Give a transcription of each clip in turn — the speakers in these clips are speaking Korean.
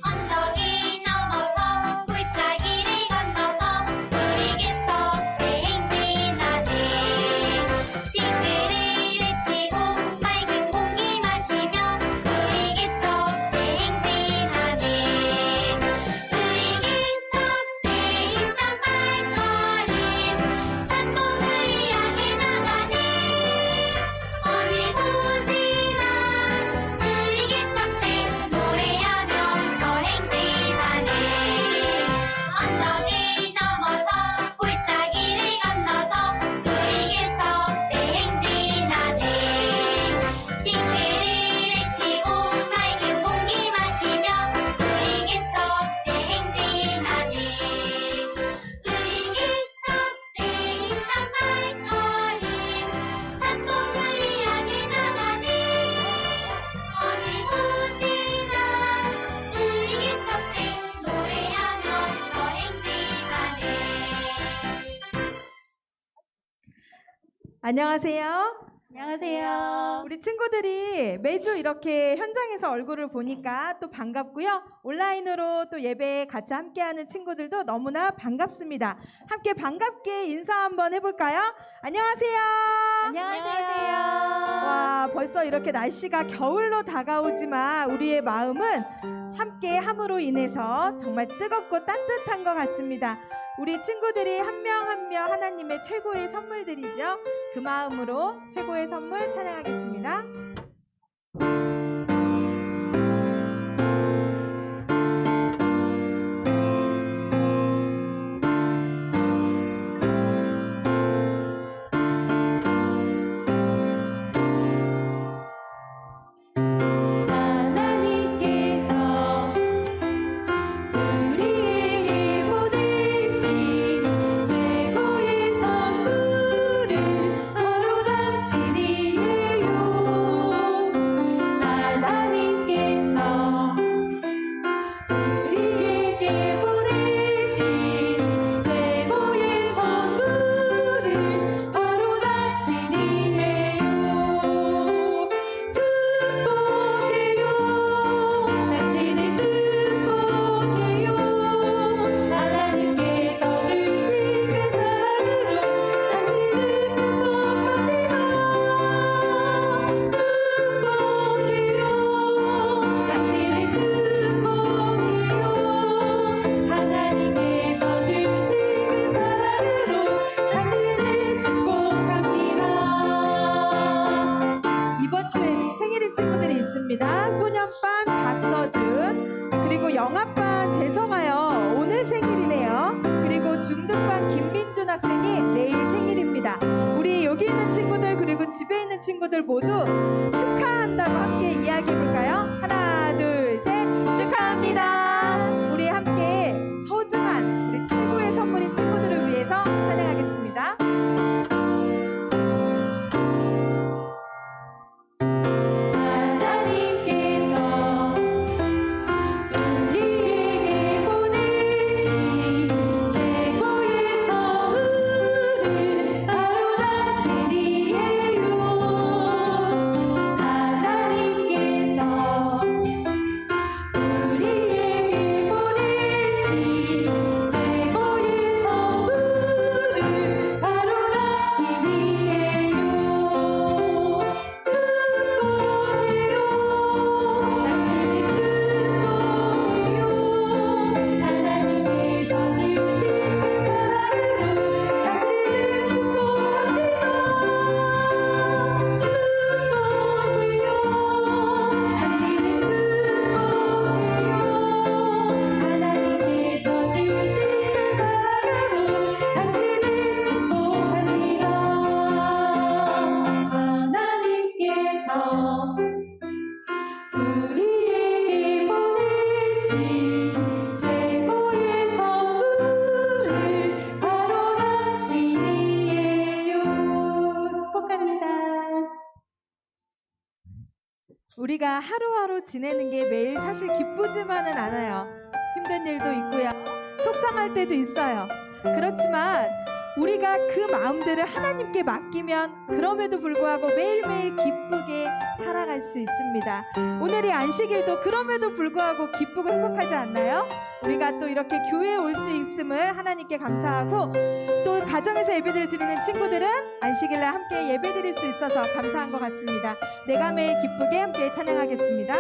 언덕이 넘어서 골짜기를 건너서 우리 개척 대행진하네. 띵글을 외치고 맑은 공기 마시며 우리 개척 대행진하네. 우리 개척 대행진 발걸음 산봉을 향해 나가네. 어느 곳이나 우리 개척 대 노래하면서 행진하네. 언덕을 넘어서 골짜기를 건너서 우리 개척 대행진하네. 띵글을 외치고 맑은 공기 마시며 우리 개척 대행진하네. 우리 개척 대행진 발걸음 산봉을 향해 나가네. 어느 곳이나 우리 개척 때 노래하면서 행진하네. 안녕하세요. 안녕하세요. 우리 친구들이 매주 이렇게 현장에서 얼굴을 보니까 또 반갑고요. 온라인으로 또 예배에 같이 함께하는 친구들도 너무나 반갑습니다. 함께 반갑게 인사 한번 해볼까요? 안녕하세요. 안녕하세요. 와, 벌써 이렇게 날씨가 겨울로 다가오지만 우리의 마음은 함께 함으로 인해서 정말 뜨겁고 따뜻한 것 같습니다. 우리 친구들이 한 명 한 명 하나님의 최고의 선물들이죠. 그 마음으로 최고의 선물 찬양하겠습니다. 하나님께서 우리에게 보내신 최고의 선물은 바로 당신이에요. 하나님께서 우리에게 보내신 최고의 선물은 바로 당신이에요. 축복해요. 당신을 축복해요. 하나님께서 주신 그 사랑으로 당신을 축복합니다. 축복해요. 당신을 축복해요. 하나님께서 주신 그 사랑으로 당신을 축복합니다. 이번 주에 생일인 친구들이 있습니다. 소년반 박서준, 그리고 영아반 재성아요. 오늘 생일이네요. 그리고 중등반 김민준 학생이 내일 생일입니다. 우리 여기 있는 친구들 그리고 집에 있는 친구들 모두 축하한다고 함께 이야기해볼까요? 하나, 둘, 셋, 축하합니다. 우리 함께 소중한 우리 최고의 선물인 친구들을 위해서 찬양하겠습니다. 하나님께서 우리에게 보내신 최고의 선물은 바로 당신이에요. 하나님께서 우리에게 보내신 최고의 선물은 바로 당신이에요. 축복해요. 당신을 축복해요. 하나님께서 주신 그 사랑으로 당신을 축복합니다. 축복해요. 당신을 축복해요. 하나님께서 주신 그 사랑으로 당신을 축복합니다. 하나님께서 우리에게 보내신 최고의 선물은 바로 당신이에요. 축복합니다. 우리가 하루하루 지내는 게 매일 사실 기쁘지만은 않아요. 힘든 일도 있고요. 속상할 때도 있어요. 그렇지만 우리가 그 마음들을 하나님께 맡기면 그럼에도 불구하고 매일매일 기쁘게 살아갈 수 있습니다. 오늘이 안식일도 그럼에도 불구하고 기쁘고 행복하지 않나요? 우리가 또 이렇게 교회에 올 수 있음을 하나님께 감사하고, 또 가정에서 예배를 드리는 친구들은 안식일날 함께 예배 드릴 수 있어서 감사한 것 같습니다. 내가 매일 기쁘게 함께 찬양하겠습니다.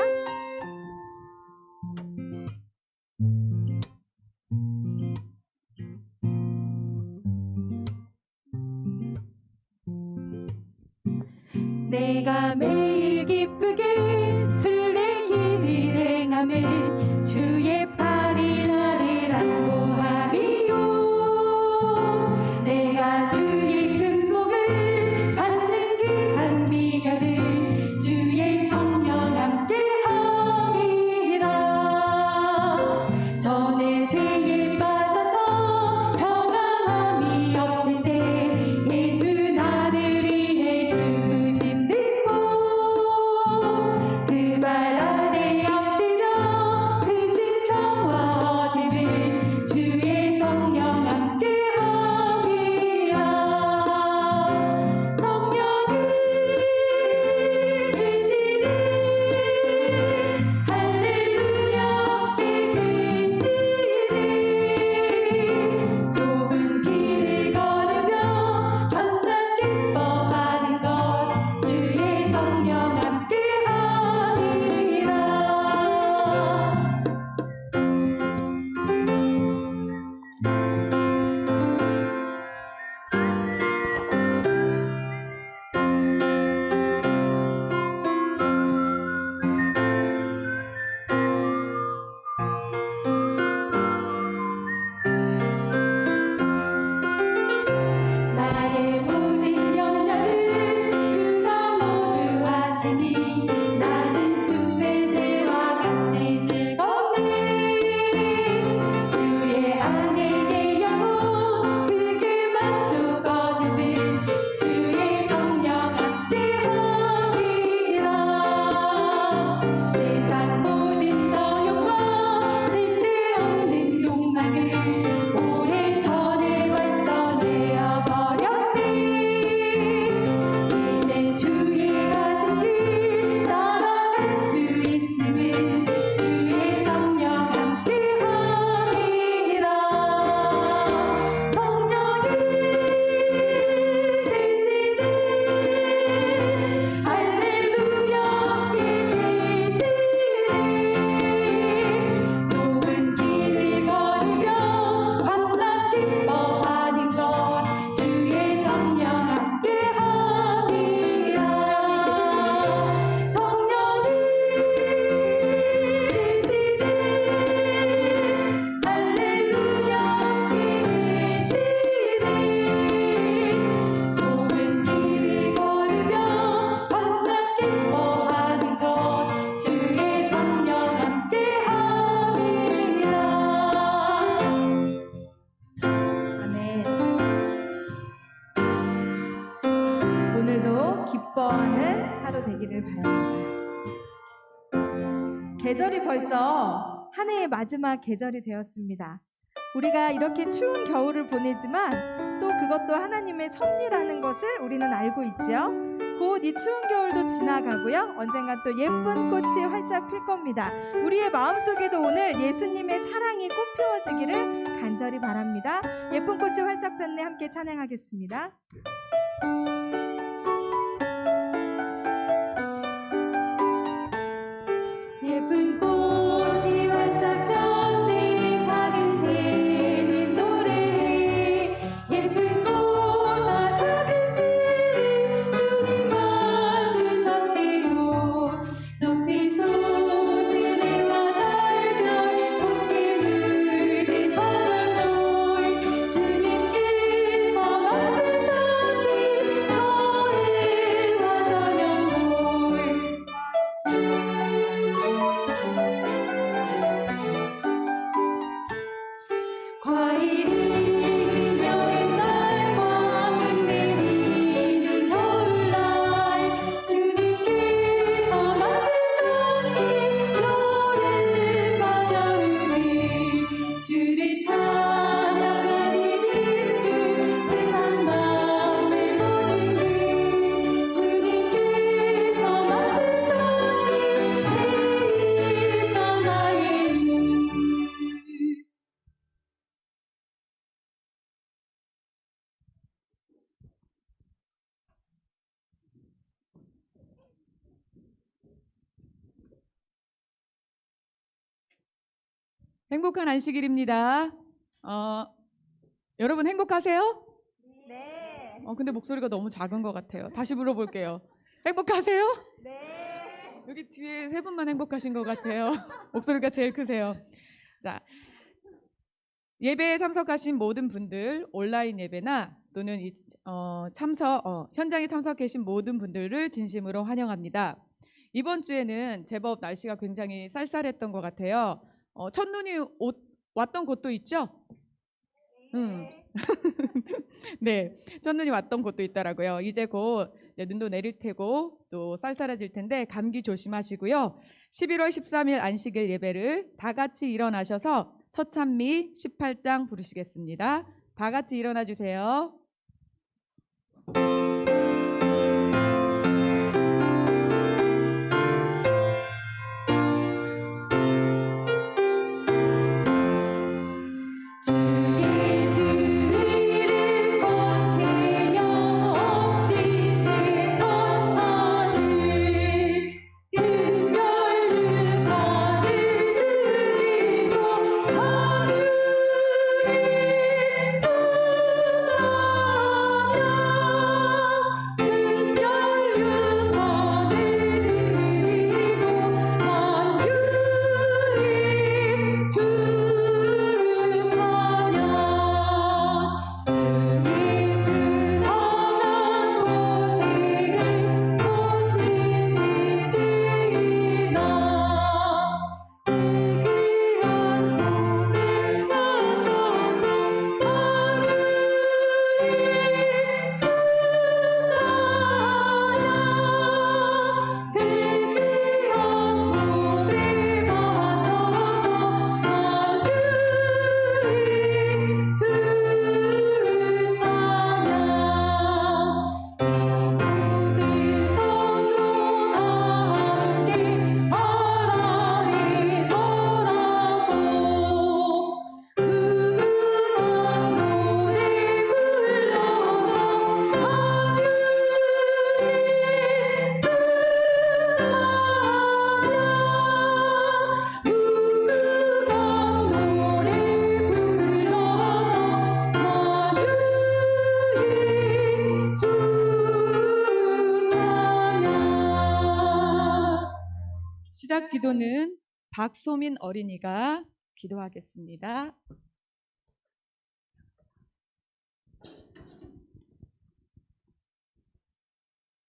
내가 매일 기쁘게 순례길을 행하며 주의 팔이 나를 안보함이요. 내가 주의 큰 복을 받는 그 한 비결을 주의 성령 함께함이라. 전에 죄에 빠져서 평안함이 없을 때 예수 나를 위해 죽으신 그 발 아래 엎드려 크신 평화 얻음은 주의 성령 함께함이라. 성령은 계시네 할렐루야 함께 계시네. 좁은 길을 걸으며 밤낮 기뻐하는 것 주의 성령 함께함이라. 나의 모든 염려를 주가 모두 하시니 나는 숲의 새와 같이 즐겁네. 주의 안에 내 영혼 크게 만족 얻음은 주의 성령 함께함이라. 세상 모든 정욕과 쓸데없는 욕망을 오래전에 벌써 내어버렸네. 이제 주의 가신 길 따라갈 수 있음은 주의 성령 함께함이라. 성령이 계시네 할렐루야 함께 계시네. 좁은 길을 걸으며 밤낮 기뻐하는 것 주의 성령 함께함이라. 성령이 계시네 할렐루야 함께 계시네. 좁은 길을 걸으며 밤낮 기뻐하는 것 주의 성령 함께함이라. 아멘. 오늘도 기뻐하는 하루 되기를 바랍니다. 계절이 벌써 한 해의 마지막 계절이 되었습니다. 우리가 이렇게 추운 겨울을 보내지만 또 그것도 하나님의 섭리라는 것을 우리는 알고 있죠. 곧 이 추운 겨울도 지나가고요. 언젠가 또 예쁜 꽃이 활짝 필 겁니다. 우리의 마음속에도 오늘 예수님의 사랑이 꽃피워지기를 간절히 바랍니다. 예쁜 꽃이 활짝 폈네 함께 찬양하겠습니다. 예쁜 꽃이 활짝 폈네 작은 새는 노래해. 예쁜 꽃과 작은 새는 주님 만드셨지요. 높이 솟으네와 달별 함께 누를 찬양놀. 주님께서 만드셨니 서해와 저녁놀. 행복한 안식일입니다. 여러분 행복하세요? 네. 근데 목소리가 너무 작은 것 같아요. 다시 물어볼게요. 행복하세요? 네. 여기 뒤에 세 분만 행복하신 것 같아요. 목소리가 제일 크세요. 자, 예배에 참석하신 모든 분들, 온라인 예배나 또는 현장에 참석해 계신 모든 분들을 진심으로 환영합니다. 이번 주에는 제법 날씨가 굉장히 쌀쌀했던 것 같아요. 첫눈이 왔던 곳도 있죠? 네, 첫눈이 왔던 곳도 있더라고요. 이제 곧 눈도 내릴 테고 또 쌀쌀해질 텐데 감기 조심하시고요. 11월 13일 안식일 예배를 다 같이 일어나셔서 첫 찬미 18장 부르시겠습니다. 다 같이 일어나 주세요. 주 예수 이름 권세여 뛰세 천사들 은별로 가득 드리고 하늘에 주 찬양 은별로 가득 드리고 만유의 주 시작 기도는 박소민 어린이가 기도하겠습니다.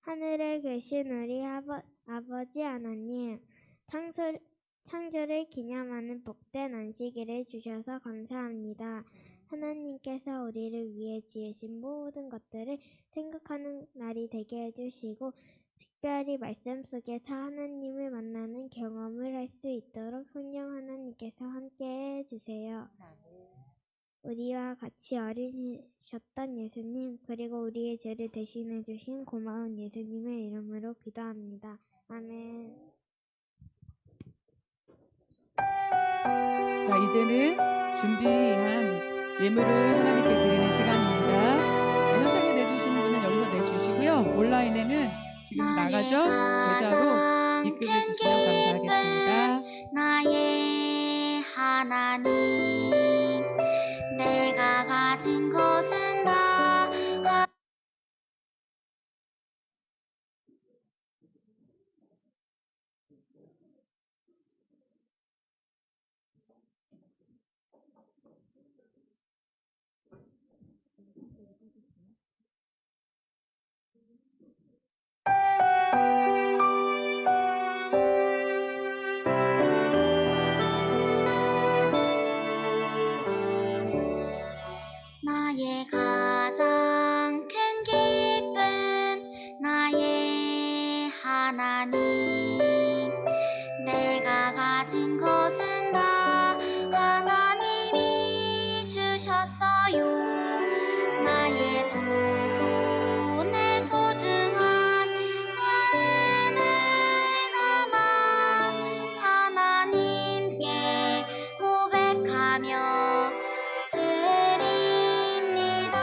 하늘에 계신 우리 아버지 하나님, 창조를 기념하는 복된 안식일을 주셔서 감사합니다. 하나님께서 우리를 위해 지으신 모든 것들을 생각하는 날이 되게 해주시고 특별히 말씀 속에서 하나님을 만나는 경험을 할 수 있도록 성령 하나님께서 함께 해주세요. 우리와 같이 어리셨던 예수님, 그리고 우리의 죄를 대신해 주신 고마운 예수님의 이름으로 기도합니다. 아멘. 자, 이제는 준비한 예물을 하나님께 드리는 시간입니다. 자, 현장에 내주시는 분은 여기서 내주시고요. 온라인에는 지금 나가죠? 계좌로 입금해 주시면 감사하겠습니다. 나의 하나님, 내가 가진 것은 다 나의 가장 큰 기쁨, 나의 하나님, 내가 가진 것은 다 하나님이 주셨어요. 나의 두 손에 소중한 마음을 담아 하나님께 고백하며 드립니다.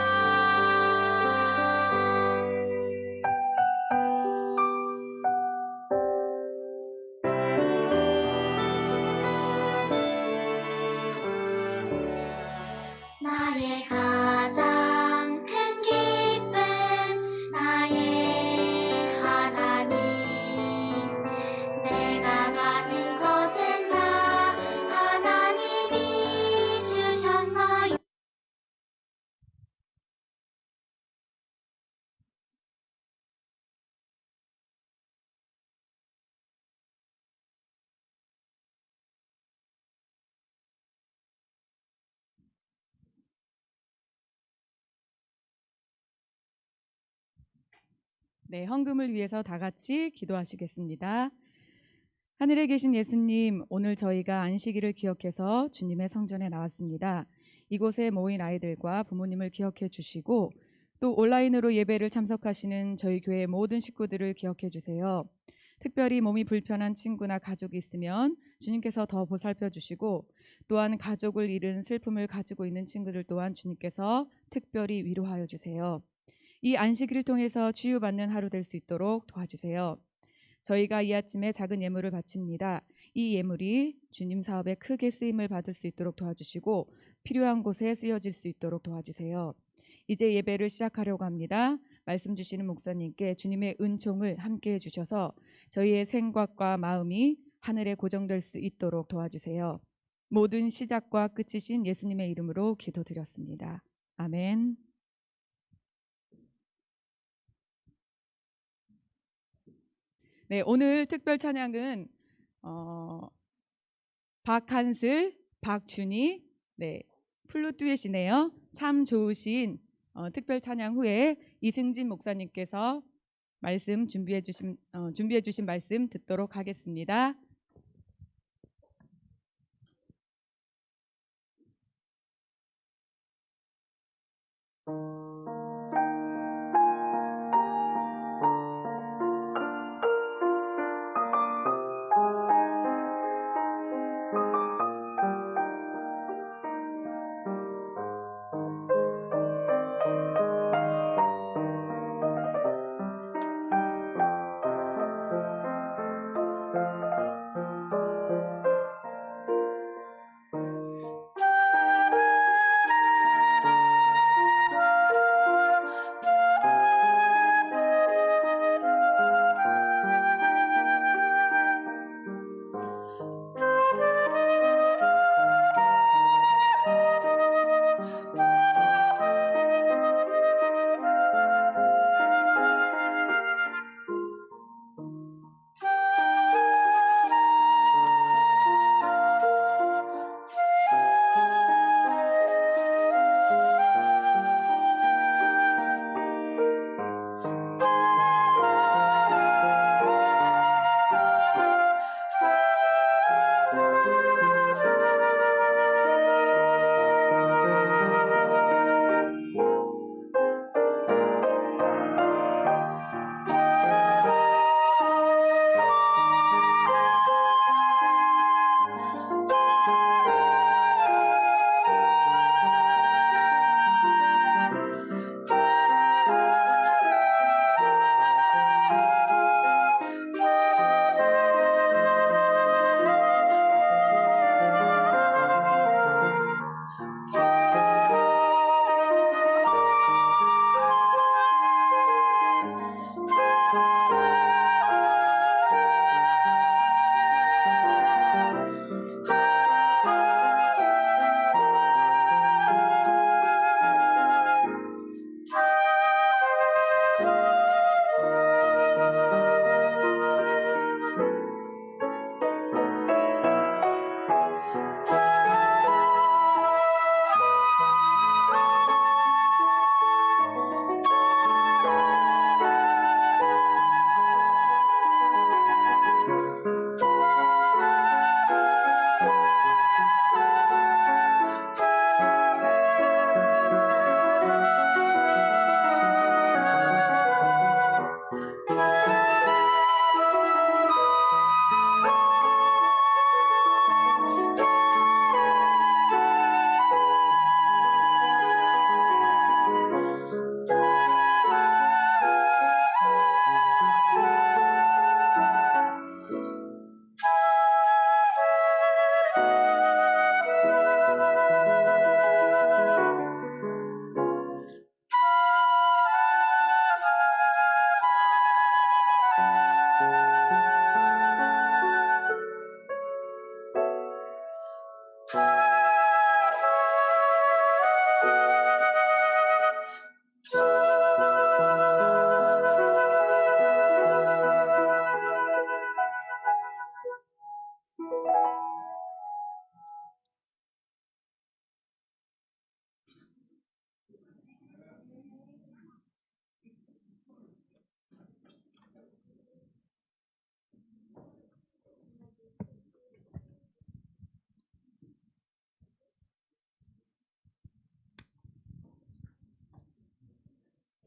네, 헌금을 위해서 다 같이 기도하시겠습니다. 하늘에 계신 예수님, 오늘 저희가 안식일을 기억해서 주님의 성전에 나왔습니다. 이곳에 모인 아이들과 부모님을 기억해 주시고 또 온라인으로 예배를 참석하시는 저희 교회 모든 식구들을 기억해 주세요. 특별히 몸이 불편한 친구나 가족이 있으면 주님께서 더 보살펴 주시고 또한 가족을 잃은 슬픔을 가지고 있는 친구들 또한 주님께서 특별히 위로하여 주세요. 이 안식일을 통해서 치유받는 하루 될 수 있도록 도와주세요. 저희가 이 아침에 작은 예물을 바칩니다. 이 예물이 주님 사업에 크게 쓰임을 받을 수 있도록 도와주시고 필요한 곳에 쓰여질 수 있도록 도와주세요. 이제 예배를 시작하려고 합니다. 말씀 주시는 목사님께 주님의 은총을 함께 해주셔서 저희의 생각과 마음이 하늘에 고정될 수 있도록 도와주세요. 모든 시작과 끝이신 예수님의 이름으로 기도드렸습니다. 아멘. 네, 오늘 특별 찬양은 박한슬, 박준희, 네, 플룻 듀엣이네요. 참 좋으신 특별 찬양 후에 이승진 목사님께서 말씀 준비해 주신 말씀 듣도록 하겠습니다.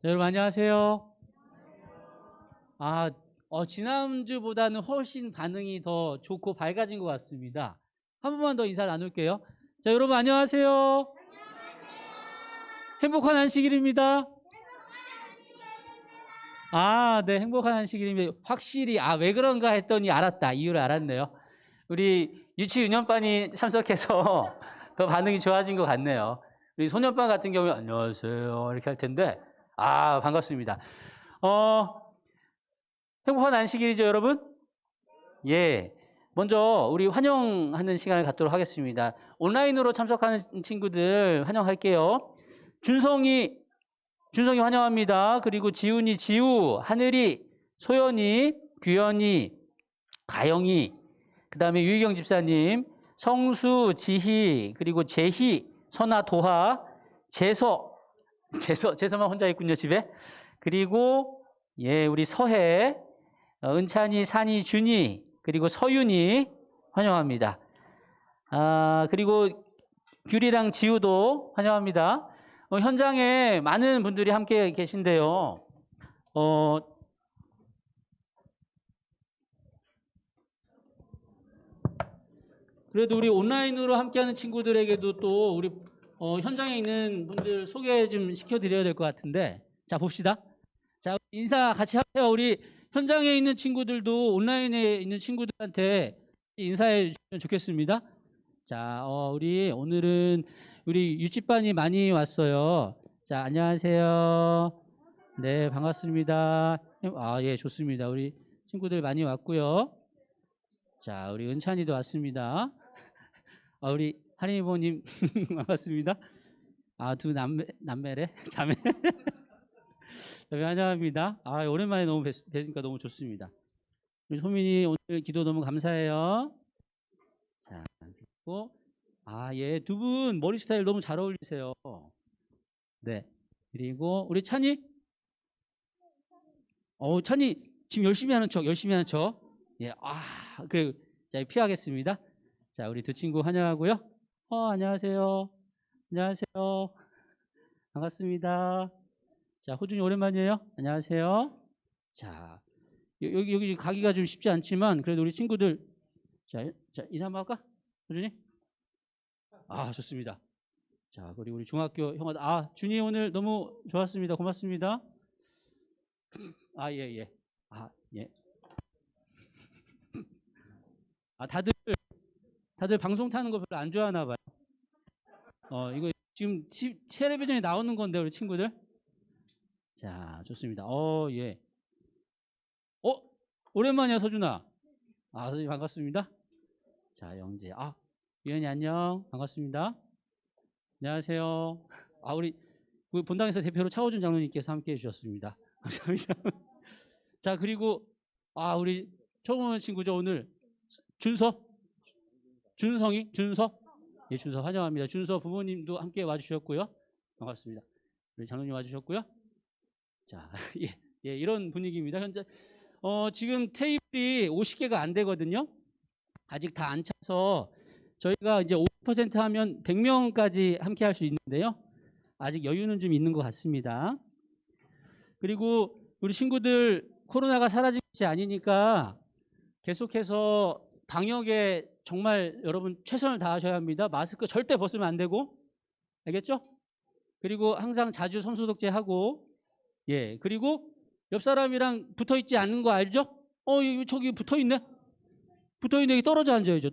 자, 여러분 안녕하세요. 지난주보다는 훨씬 반응이 더 좋고 밝아진 것 같습니다. 한 번만 더 인사 나눌게요. 자, 여러분 안녕하세요. 행복한 안식일입니다. 네, 행복한 안식일입니다. 확실히 왜 그런가 했더니 알았다. 이유를 알았네요. 우리 유치은연반이 참석해서 더 반응이 좋아진 것 같네요. 우리 소년반 같은 경우에 안녕하세요 이렇게 할 텐데 반갑습니다. 행복한 안식일이죠, 여러분? 예. 먼저 우리 환영하는 시간을 갖도록 하겠습니다. 온라인으로 참석하는 친구들 환영할게요. 준성이 환영합니다. 그리고 지훈이, 지우, 하늘이, 소연이, 규현이, 가영이, 그 다음에 유희경 집사님, 성수, 지희, 그리고 재희, 선아, 도하, 재서만 혼자 있군요, 집에. 그리고 우리 서해, 은찬이, 산이, 준이, 그리고 서윤이 환영합니다. 그리고 규리랑 지우도 환영합니다. 현장에 많은 분들이 함께 계신데요. 그래도 우리 온라인으로 함께하는 친구들에게도 또 우리 현장에 있는 분들 소개 좀 시켜드려야 될 것 같은데, 자 봅시다. 자, 인사 같이 하세요. 우리 현장에 있는 친구들도 온라인에 있는 친구들한테 인사해 주시면 좋겠습니다. 자, 우리 오늘은 우리 유치반이 많이 왔어요. 자, 안녕하세요. 네, 반갑습니다. 예, 좋습니다. 우리 친구들 많이 왔고요. 자, 우리 은찬이도 왔습니다. 우리 하린이모님 반갑습니다. 두 남매래? 자매? 네, 환영합니다. 오랜만에 너무 뵈니까 너무 좋습니다. 우리 소민이 오늘 기도 너무 감사해요. 자, 그리고 예, 두 분 머리 스타일 너무 잘 어울리세요. 네, 그리고 우리 찬이, 찬이 지금 열심히 하는 척. 예, 자, 피하겠습니다. 자, 우리 두 친구 환영하고요. 안녕하세요. 안녕하세요. 반갑습니다. 자, 호준이 오랜만이에요. 안녕하세요. 자, 여기 가기가 좀 쉽지 않지만 그래도 우리 친구들 자 인사 한번 할까? 호준이? 좋습니다. 자, 그리고 우리 중학교 형아들 준이 오늘 너무 좋았습니다. 고맙습니다. 예. 예. 다들 방송 타는 거 별로 안 좋아하나 봐요. 이거 지금 텔레비전에 나오는 건데 우리 친구들. 자, 좋습니다. 예. 오랜만이야, 서준아. 서준이 반갑습니다. 자, 영재. 유현이 안녕. 반갑습니다. 안녕하세요. 우리 본당에서 대표로 차호준 장로님께서 함께 해주셨습니다. 감사합니다. 자, 그리고 우리 처음 오는 친구죠, 오늘. 준서? 예, 준서 환영합니다. 준서 부모님도 함께 와주셨고요. 반갑습니다. 우리 장로님 와주셨고요. 자, 예, 이런 분위기입니다. 현재 지금 테이블이 50개가 안 되거든요. 아직 다 안 차서 저희가 이제 50% 하면 100명까지 함께 할 수 있는데요. 아직 여유는 좀 있는 것 같습니다. 그리고 우리 친구들 코로나가 사라진 것이 아니니까 계속해서 방역에 정말 여러분 최선을 다하셔야 합니다. 마스크 절대 벗으면 안 되고, 알겠죠? 그리고 항상 자주 손소독제 하고, 예, 그리고 옆 사람이랑 붙어 있지 않는 거 알죠? 저기 붙어 있네. 떨어져 앉아야죠.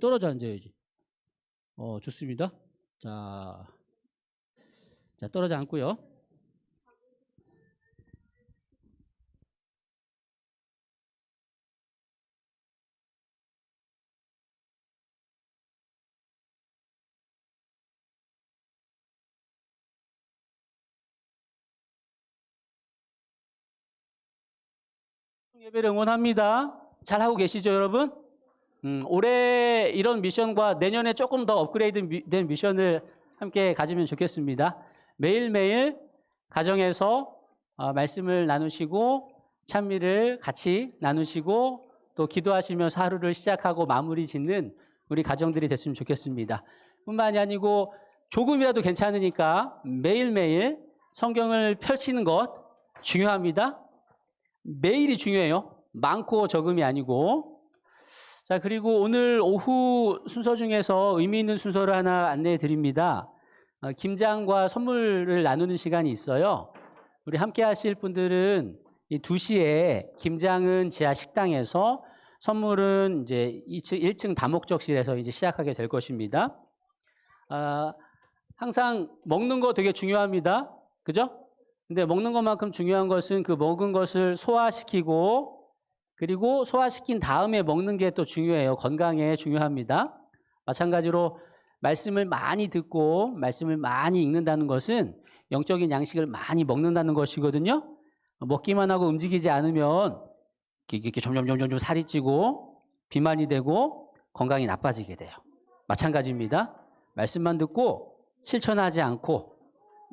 좋습니다. 자, 떨어져 앉고요. 예배를 응원합니다. 잘 하고 계시죠, 여러분? 올해 이런 미션과 내년에 조금 더 업그레이드된 미션을 함께 가지면 좋겠습니다. 매일매일 가정에서 말씀을 나누시고 찬미를 같이 나누시고 또 기도하시면서 하루를 시작하고 마무리 짓는 우리 가정들이 됐으면 좋겠습니다. 뿐만이 아니고 조금이라도 괜찮으니까 매일매일 성경을 펼치는 것, 중요합니다. 매일이 중요해요. 많고 적음이 아니고. 자, 그리고 오늘 오후 순서 중에서 의미 있는 순서를 하나 안내해 드립니다. 김장과 선물을 나누는 시간이 있어요. 우리 함께 하실 분들은 이 2시에 김장은 지하 식당에서, 선물은 이제 1층 다목적실에서 이제 시작하게 될 것입니다. 항상 먹는 거 되게 중요합니다. 그죠? 근데 먹는 것만큼 중요한 것은 그 먹은 것을 소화시키고, 그리고 소화시킨 다음에 먹는 게 또 중요해요. 건강에 중요합니다. 마찬가지로 말씀을 많이 듣고 말씀을 많이 읽는다는 것은 영적인 양식을 많이 먹는다는 것이거든요. 먹기만 하고 움직이지 않으면 이렇게 점점 살이 찌고 비만이 되고 건강이 나빠지게 돼요. 마찬가지입니다. 말씀만 듣고 실천하지 않고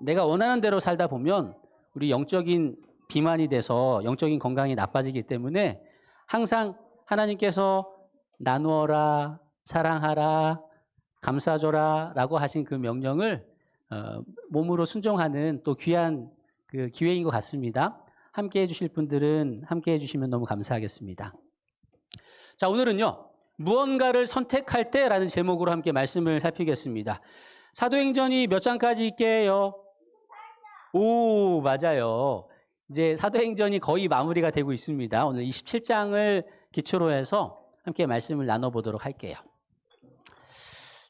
내가 원하는 대로 살다 보면 우리 영적인 비만이 돼서 영적인 건강이 나빠지기 때문에 항상 하나님께서 나누어라, 사랑하라, 감싸줘라 라고 하신 그 명령을 몸으로 순종하는 또 귀한 그 기회인 것 같습니다. 함께 해주실 분들은 함께 해주시면 너무 감사하겠습니다. 자, 오늘은요, 무언가를 선택할 때라는 제목으로 함께 말씀을 살피겠습니다. 사도행전이 몇 장까지 있게요? 오, 맞아요. 이제 사도행전이 거의 마무리가 되고 있습니다. 오늘 27장을 기초로 해서 함께 말씀을 나눠보도록 할게요.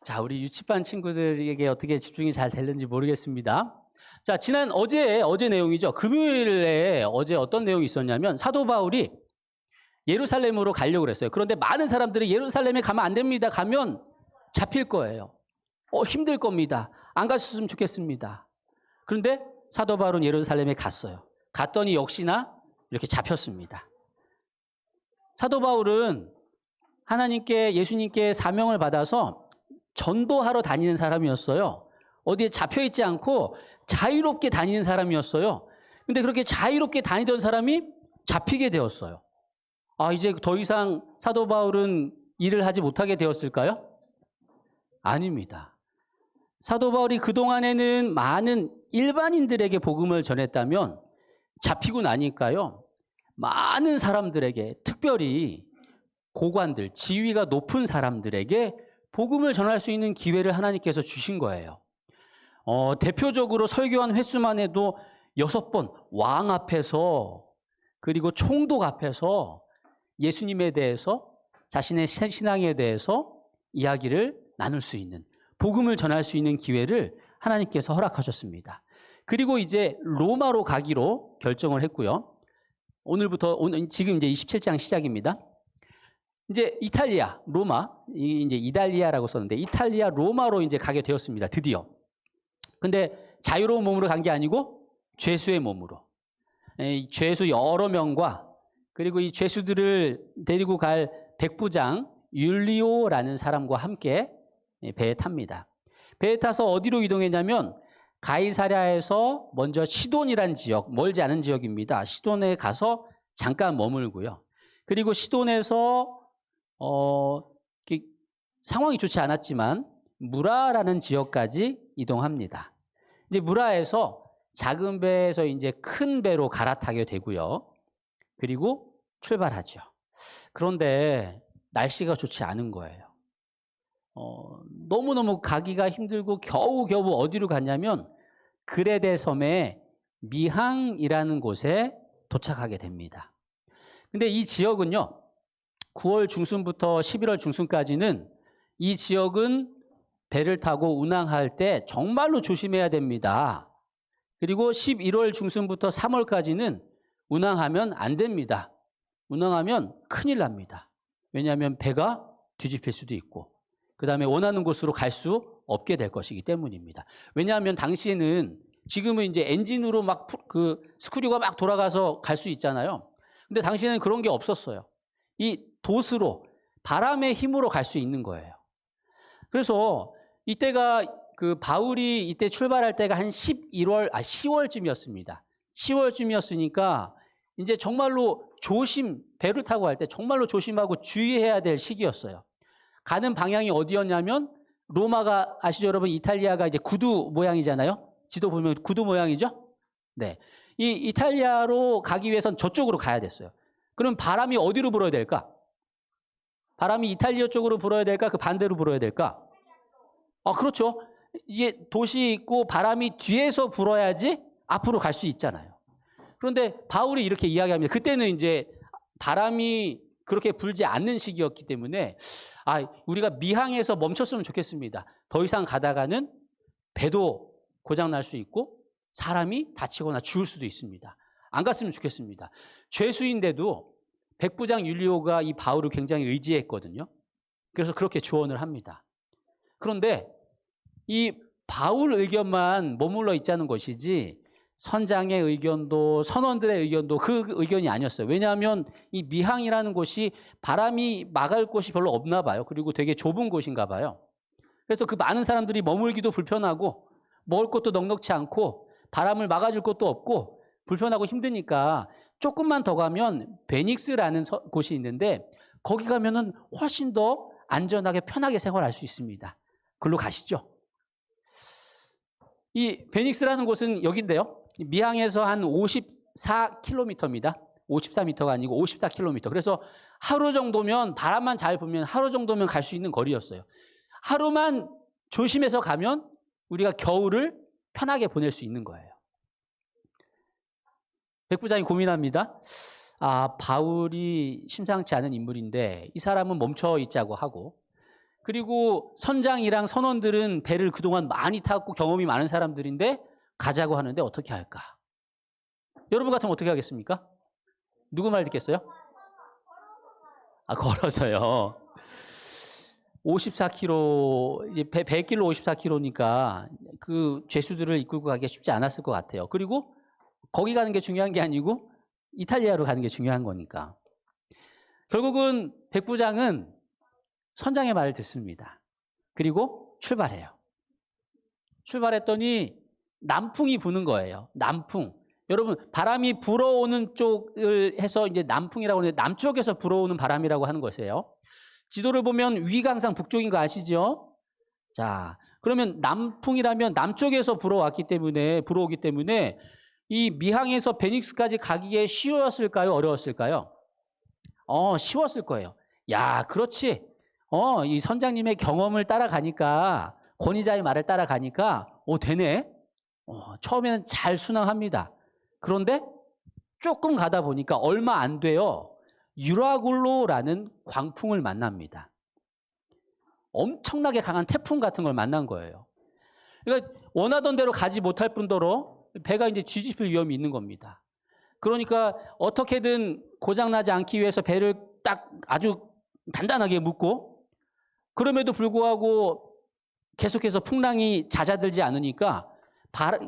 자, 우리 유치반 친구들에게 어떻게 집중이 잘 됐는지 모르겠습니다. 자, 어제 내용이죠. 금요일에 어제 어떤 내용이 있었냐면 사도 바울이 예루살렘으로 가려고 그랬어요. 그런데 많은 사람들이 예루살렘에 가면 안 됩니다. 가면 잡힐 거예요. 힘들 겁니다. 안 갔으면 좋겠습니다. 그런데 사도 바울은 예루살렘에 갔어요. 갔더니 역시나 이렇게 잡혔습니다. 사도 바울은 하나님께, 예수님께 사명을 받아서 전도하러 다니는 사람이었어요. 어디에 잡혀있지 않고 자유롭게 다니는 사람이었어요. 근데 그렇게 자유롭게 다니던 사람이 잡히게 되었어요. 이제 더 이상 사도 바울은 일을 하지 못하게 되었을까요? 아닙니다. 사도 바울이 그동안에는 많은 일반인들에게 복음을 전했다면 잡히고 나니까요, 많은 사람들에게, 특별히 고관들, 지위가 높은 사람들에게 복음을 전할 수 있는 기회를 하나님께서 주신 거예요. 대표적으로 설교한 횟수만 해도 6번 왕 앞에서, 그리고 총독 앞에서 예수님에 대해서, 자신의 신앙에 대해서 이야기를 나눌 수 있는, 복음을 전할 수 있는 기회를 하나님께서 허락하셨습니다. 그리고 이제 로마로 가기로 결정을 했고요. 지금 이제 27장 시작입니다. 이제 이탈리아, 로마, 이제 이달리아라고 썼는데 이탈리아, 로마로 이제 가게 되었습니다. 드디어. 근데 자유로운 몸으로 간 게 아니고 죄수의 몸으로. 죄수 여러 명과 그리고 이 죄수들을 데리고 갈 백부장 율리오라는 사람과 함께 배에 탑니다. 배에 타서 어디로 이동했냐면 가이사랴에서 먼저 시돈이란 지역, 멀지 않은 지역입니다. 시돈에 가서 잠깐 머물고요. 그리고 시돈에서 상황이 좋지 않았지만 무라라는 지역까지 이동합니다. 이제 무라에서 작은 배에서 이제 큰 배로 갈아타게 되고요. 그리고 출발하죠. 그런데 날씨가 좋지 않은 거예요. 너무너무 가기가 힘들고 겨우겨우 어디로 갔냐면 그레데 섬의 미항이라는 곳에 도착하게 됩니다. 근데 이 지역은요, 9월 중순부터 11월 중순까지는 이 지역은 배를 타고 운항할 때 정말로 조심해야 됩니다. 그리고 11월 중순부터 3월까지는 운항하면 안 됩니다. 운항하면 큰일 납니다. 왜냐하면 배가 뒤집힐 수도 있고 그 다음에 원하는 곳으로 갈 수 없게 될 것이기 때문입니다. 왜냐하면 당시에는, 지금은 이제 엔진으로 막 그 스크류가 막 돌아가서 갈 수 있잖아요. 근데 당시에는 그런 게 없었어요. 이 돛으로, 바람의 힘으로 갈 수 있는 거예요. 그래서 이때가 그 바울이 이때 출발할 때가 한 10월쯤이었습니다. 10월쯤이었으니까 이제 정말로 배를 타고 갈 때 정말로 조심하고 주의해야 될 시기였어요. 가는 방향이 어디였냐면, 로마가 아시죠 여러분? 이탈리아가 이제 구두 모양이잖아요. 지도 보면 구두 모양이죠. 네, 이 이탈리아로 가기 위해선 저쪽으로 가야 됐어요. 그럼 바람이 어디로 불어야 될까? 바람이 이탈리아 쪽으로 불어야 될까? 그 반대로 불어야 될까? 그렇죠. 이게 도시 있고 바람이 뒤에서 불어야지 앞으로 갈 수 있잖아요. 그런데 바울이 이렇게 이야기합니다. 그때는 이제 바람이 그렇게 불지 않는 시기였기 때문에 우리가 미항에서 멈췄으면 좋겠습니다. 더 이상 가다가는 배도 고장 날 수 있고 사람이 다치거나 죽을 수도 있습니다. 안 갔으면 좋겠습니다. 죄수인데도 백부장 율리오가 이 바울을 굉장히 의지했거든요. 그래서 그렇게 조언을 합니다. 그런데 이 바울 의견만 머물러 있자는 것이지 선장의 의견도 선원들의 의견도 그 의견이 아니었어요. 왜냐하면 이 미항이라는 곳이 바람이 막을 곳이 별로 없나 봐요. 그리고 되게 좁은 곳인가 봐요. 그래서 그 많은 사람들이 머물기도 불편하고 먹을 것도 넉넉지 않고 바람을 막아줄 것도 없고 불편하고 힘드니까 조금만 더 가면 베닉스라는 곳이 있는데 거기 가면은 훨씬 더 안전하게 편하게 생활할 수 있습니다. 글로 가시죠. 이 베닉스라는 곳은 여긴데요. 미항에서 한 54km입니다. 54m가 아니고 54km. 그래서 하루 정도면 바람만 잘 불면 하루 정도면 갈 수 있는 거리였어요. 하루만 조심해서 가면 우리가 겨울을 편하게 보낼 수 있는 거예요. 백부장이 고민합니다. 바울이 심상치 않은 인물인데 이 사람은 멈춰 있자고 하고 그리고 선장이랑 선원들은 배를 그동안 많이 탔고 경험이 많은 사람들인데 가자고 하는데 어떻게 할까? 여러분 같으면 어떻게 하겠습니까? 누구 말 듣겠어요? 걸어서요. 54km, 100km 54km니까 그 죄수들을 이끌고 가기가 쉽지 않았을 것 같아요. 그리고 거기 가는 게 중요한 게 아니고 이탈리아로 가는 게 중요한 거니까. 결국은 백부장은 선장의 말을 듣습니다. 그리고 출발해요. 출발했더니 남풍이 부는 거예요. 남풍. 여러분, 바람이 불어오는 쪽을 해서 이제 남풍이라고 하는데 남쪽에서 불어오는 바람이라고 하는 것이에요. 지도를 보면 위가 항상 북쪽인 거 아시죠? 자, 그러면 남풍이라면 남쪽에서 불어오기 때문에 이 미항에서 베닉스까지 가기에 쉬웠을까요? 어려웠을까요? 쉬웠을 거예요. 야, 그렇지. 이 선장님의 경험을 따라가니까, 권위자의 말을 따라가니까, 되네. 처음에는 잘 순항합니다. 그런데 조금 가다 보니까 얼마 안 돼요. 유라굴로라는 광풍을 만납니다. 엄청나게 강한 태풍 같은 걸 만난 거예요. 그러니까 원하던 대로 가지 못할 뿐더러 배가 이제 뒤집힐 위험이 있는 겁니다. 그러니까 어떻게든 고장나지 않기 위해서 배를 딱 아주 단단하게 묶고 그럼에도 불구하고 계속해서 풍랑이 잦아들지 않으니까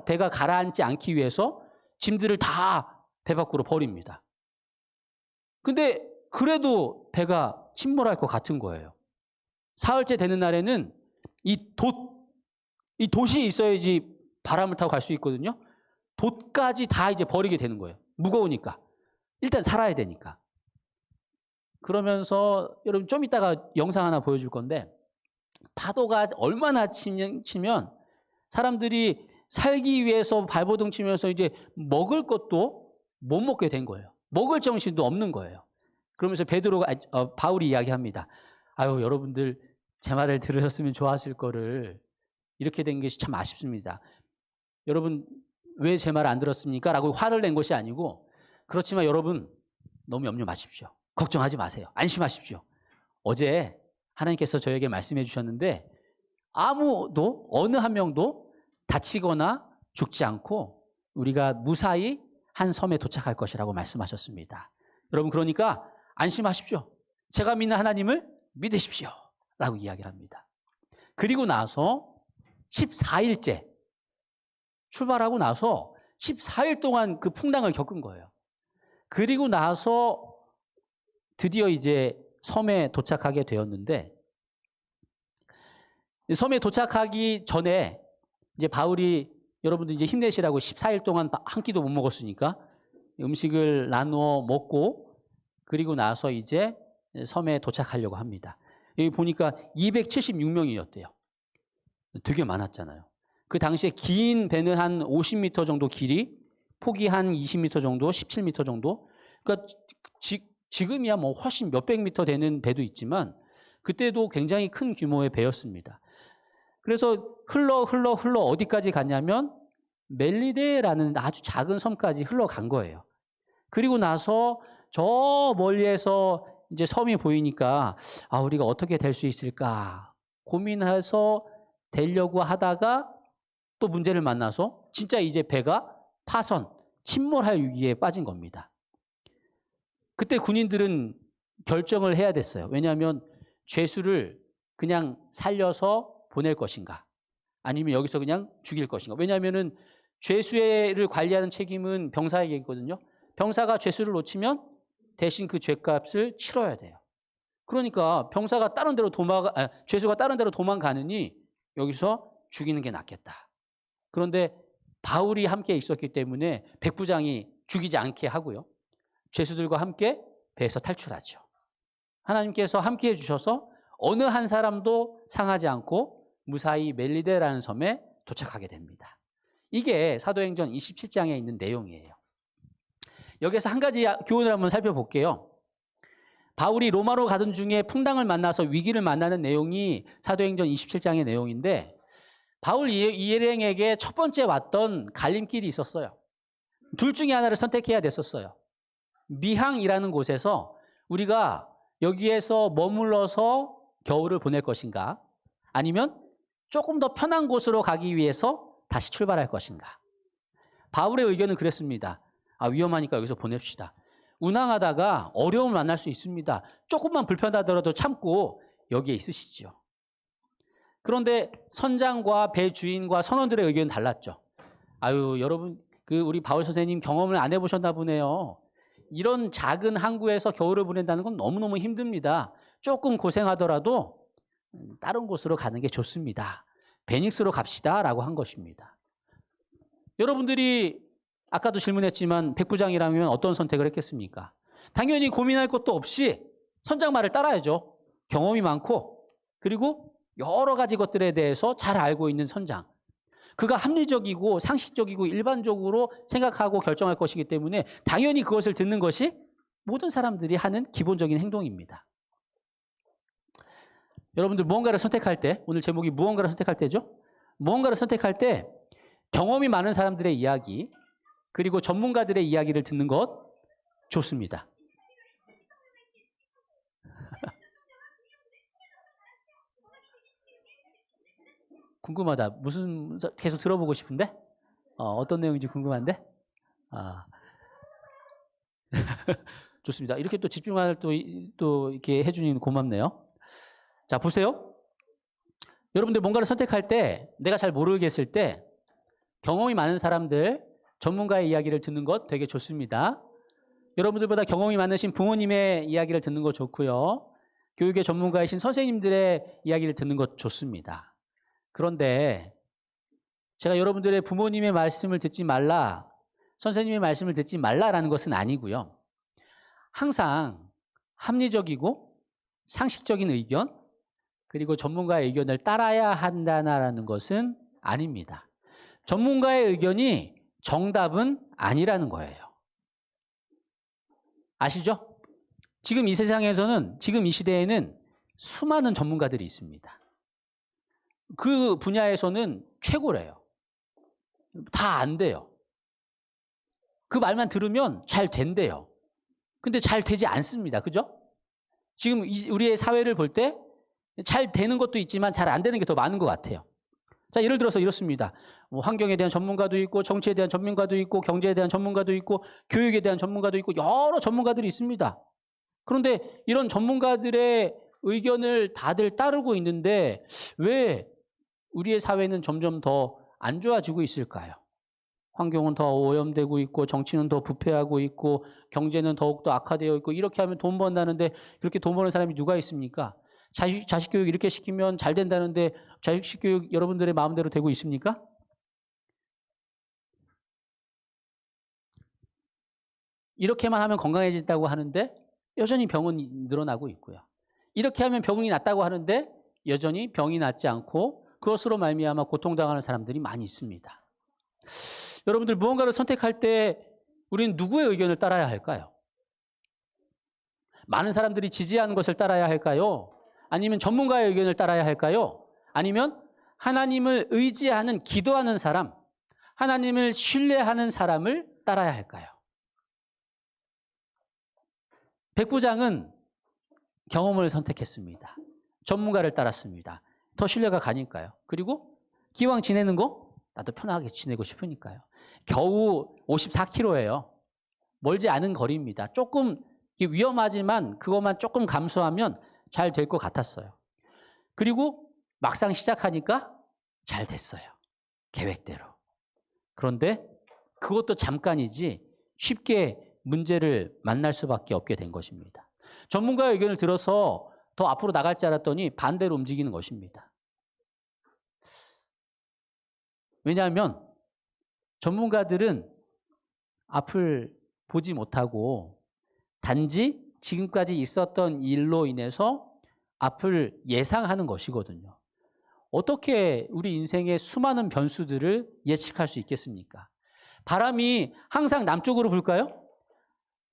배가 가라앉지 않기 위해서 짐들을 다 배 밖으로 버립니다. 근데 그래도 배가 침몰할 것 같은 거예요. 사흘째 되는 날에는 이 돛이 있어야지 바람을 타고 갈 수 있거든요. 돛까지 다 이제 버리게 되는 거예요. 무거우니까. 일단 살아야 되니까. 그러면서 여러분 좀 이따가 영상 하나 보여줄 건데 파도가 얼마나 치면 사람들이 살기 위해서 발버둥 치면서 이제 먹을 것도 못 먹게 된 거예요. 먹을 정신도 없는 거예요. 그러면서 바울이 이야기합니다. 여러분들 제 말을 들으셨으면 좋았을 거를 이렇게 된 것이 참 아쉽습니다. 여러분 왜 제 말 안 들었습니까? 라고 화를 낸 것이 아니고 그렇지만 여러분 너무 염려 마십시오. 걱정하지 마세요. 안심하십시오. 어제 하나님께서 저에게 말씀해 주셨는데 아무도 어느 한 명도 다치거나 죽지 않고 우리가 무사히 한 섬에 도착할 것이라고 말씀하셨습니다. 여러분 그러니까 안심하십시오. 제가 믿는 하나님을 믿으십시오. 라고 이야기를 합니다. 그리고 나서 14일째 출발하고 나서 14일 동안 그 풍랑을 겪은 거예요. 그리고 나서 드디어 이제 섬에 도착하게 되었는데 섬에 도착하기 전에 이제 바울이 여러분들 이제 힘내시라고 14일 동안 한 끼도 못 먹었으니까 음식을 나누어 먹고 그리고 나서 이제 섬에 도착하려고 합니다. 여기 보니까 276명이었대요. 되게 많았잖아요. 그 당시에 긴 배는 한 50m 정도 길이 폭이 한 20m 정도, 17m 정도. 그러니까 지금이야 뭐 훨씬 몇백 미터 되는 배도 있지만 그때도 굉장히 큰 규모의 배였습니다. 그래서 흘러 어디까지 갔냐면 멜리데라는 아주 작은 섬까지 흘러간 거예요. 그리고 나서 저 멀리에서 이제 섬이 보이니까 우리가 어떻게 될 수 있을까 고민해서 되려고 하다가 또 문제를 만나서 진짜 이제 배가 파선, 침몰할 위기에 빠진 겁니다. 그때 군인들은 결정을 해야 됐어요. 왜냐하면 죄수를 그냥 살려서 보낼 것인가 아니면 여기서 그냥 죽일 것인가. 왜냐하면 죄수를 관리하는 책임은 병사에게 있거든요. 병사가 죄수를 놓치면 대신 그 죄값을 치러야 돼요. 그러니까 병사가 죄수가 다른 데로 도망가느니 여기서 죽이는 게 낫겠다. 그런데 바울이 함께 있었기 때문에 백부장이 죽이지 않게 하고요. 죄수들과 함께 배에서 탈출하죠. 하나님께서 함께 해주셔서 어느 한 사람도 상하지 않고 무사히 멜리데라는 섬에 도착하게 됩니다. 이게 사도행전 27장에 있는 내용이에요. 여기서 한 가지 교훈을 한번 살펴볼게요. 바울이 로마로 가던 중에 풍랑을 만나서 위기를 만나는 내용이 사도행전 27장의 내용인데 바울 일행에게 첫 번째 왔던 갈림길이 있었어요. 둘 중에 하나를 선택해야 됐었어요. 미항이라는 곳에서 우리가 여기에서 머물러서 겨울을 보낼 것인가 아니면 조금 더 편한 곳으로 가기 위해서 다시 출발할 것인가. 바울의 의견은 그랬습니다. 위험하니까 여기서 보냅시다. 운항하다가 어려움을 만날 수 있습니다. 조금만 불편하더라도 참고 여기에 있으시죠. 그런데 선장과 배 주인과 선원들의 의견은 달랐죠. 여러분 우리 바울 선생님 경험을 안 해보셨나 보네요. 이런 작은 항구에서 겨울을 보낸다는 건 너무너무 힘듭니다. 조금 고생하더라도 다른 곳으로 가는 게 좋습니다. 베닉스로 갑시다 라고 한 것입니다. 여러분들이 아까도 질문했지만 백부장이라면 어떤 선택을 했겠습니까? 당연히 고민할 것도 없이 선장 말을 따라야죠. 경험이 많고 그리고 여러 가지 것들에 대해서 잘 알고 있는 선장. 그가 합리적이고 상식적이고 일반적으로 생각하고 결정할 것이기 때문에 당연히 그것을 듣는 것이 모든 사람들이 하는 기본적인 행동입니다. 여러분들 무언가를 선택할 때, 오늘 제목이 무언가를 선택할 때죠? 무언가를 선택할 때 경험이 많은 사람들의 이야기 그리고 전문가들의 이야기를 듣는 것 좋습니다. 궁금하다. 무슨 계속 들어보고 싶은데? 어떤 내용인지 궁금한데? 좋습니다. 이렇게 또 집중을 또 이렇게 해주니 고맙네요. 자, 보세요. 여러분들 뭔가를 선택할 때 내가 잘 모르겠을 때 경험이 많은 사람들, 전문가의 이야기를 듣는 것 되게 좋습니다. 여러분들보다 경험이 많으신 부모님의 이야기를 듣는 것 좋고요. 교육의 전문가이신 선생님들의 이야기를 듣는 것 좋습니다. 그런데 제가 여러분들의 부모님의 말씀을 듣지 말라, 선생님의 말씀을 듣지 말라라는 것은 아니고요. 항상 합리적이고 상식적인 의견 그리고 전문가의 의견을 따라야 한다는 것은 아닙니다. 전문가의 의견이 정답은 아니라는 거예요. 아시죠? 지금 이 세상에서는 지금 이 시대에는 수많은 전문가들이 있습니다. 그 분야에서는 최고래요. 다 안 돼요. 그 말만 들으면 잘 된대요. 근데 잘 되지 않습니다. 그죠? 지금 우리의 사회를 볼 때 잘 되는 것도 있지만 잘 안 되는 게 더 많은 것 같아요. 자, 예를 들어서 이렇습니다. 환경에 대한 전문가도 있고 정치에 대한 전문가도 있고 경제에 대한 전문가도 있고 교육에 대한 전문가도 있고 여러 전문가들이 있습니다. 그런데 이런 전문가들의 의견을 다들 따르고 있는데 왜 우리의 사회는 점점 더 안 좋아지고 있을까요? 환경은 더 오염되고 있고 정치는 더 부패하고 있고 경제는 더욱더 악화되어 있고 이렇게 하면 돈 번다는데 그렇게 돈 버는 사람이 누가 있습니까? 자식 교육 이렇게 시키면 잘 된다는데 자식 교육 여러분들의 마음대로 되고 있습니까? 이렇게만 하면 건강해진다고 하는데 여전히 병은 늘어나고 있고요. 이렇게 하면 병이 낫다고 하는데 여전히 병이 낫지 않고 그것으로 말미암아 고통당하는 사람들이 많이 있습니다. 여러분들 무언가를 선택할 때 우리는 누구의 의견을 따라야 할까요? 많은 사람들이 지지하는 것을 따라야 할까요? 아니면 전문가의 의견을 따라야 할까요? 아니면 하나님을 의지하는 기도하는 사람, 하나님을 신뢰하는 사람을 따라야 할까요? 백부장은 경험을 선택했습니다. 전문가를 따랐습니다. 더 신뢰가 가니까요. 그리고 기왕 지내는 거 나도 편하게 지내고 싶으니까요. 겨우 54km예요. 멀지 않은 거리입니다. 조금 위험하지만 그것만 조금 감수하면 잘 될 것 같았어요. 그리고 막상 시작하니까 잘 됐어요. 계획대로. 그런데 그것도 잠깐이지 쉽게 문제를 만날 수밖에 없게 된 것입니다. 전문가의 의견을 들어서 더 앞으로 나갈 줄 알았더니 반대로 움직이는 것입니다. 왜냐하면 전문가들은 앞을 보지 못하고 단지 지금까지 있었던 일로 인해서 앞을 예상하는 것이거든요. 어떻게 우리 인생의 수많은 변수들을 예측할 수 있겠습니까? 바람이 항상 남쪽으로 불까요?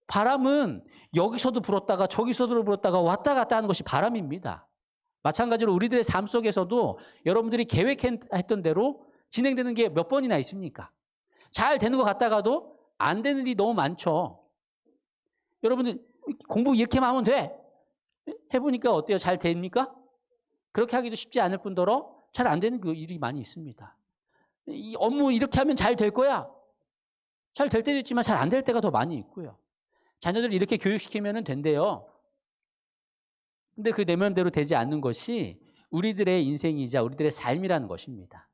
바람은 여기서도 불었다가 저기서도 불었다가 왔다 갔다 하는 것이 바람입니다. 마찬가지로 우리들의 삶 속에서도 여러분들이 계획했던 대로 진행되는 게 몇 번이나 있습니까? 잘 되는 것 같다가도 안 되는 일이 너무 많죠. 여러분들 공부 이렇게만 하면 돼. 해보니까 어때요? 잘 됩니까? 그렇게 하기도 쉽지 않을 뿐더러 잘 안 되는 그 일이 많이 있습니다. 이 업무 이렇게 하면 잘 될 거야. 잘 될 때도 있지만 잘 안 될 때가 더 많이 있고요. 자녀들 이렇게 교육시키면 된대요. 근데 그 내면대로 되지 않는 것이 우리들의 인생이자 우리들의 삶이라는 것입니다.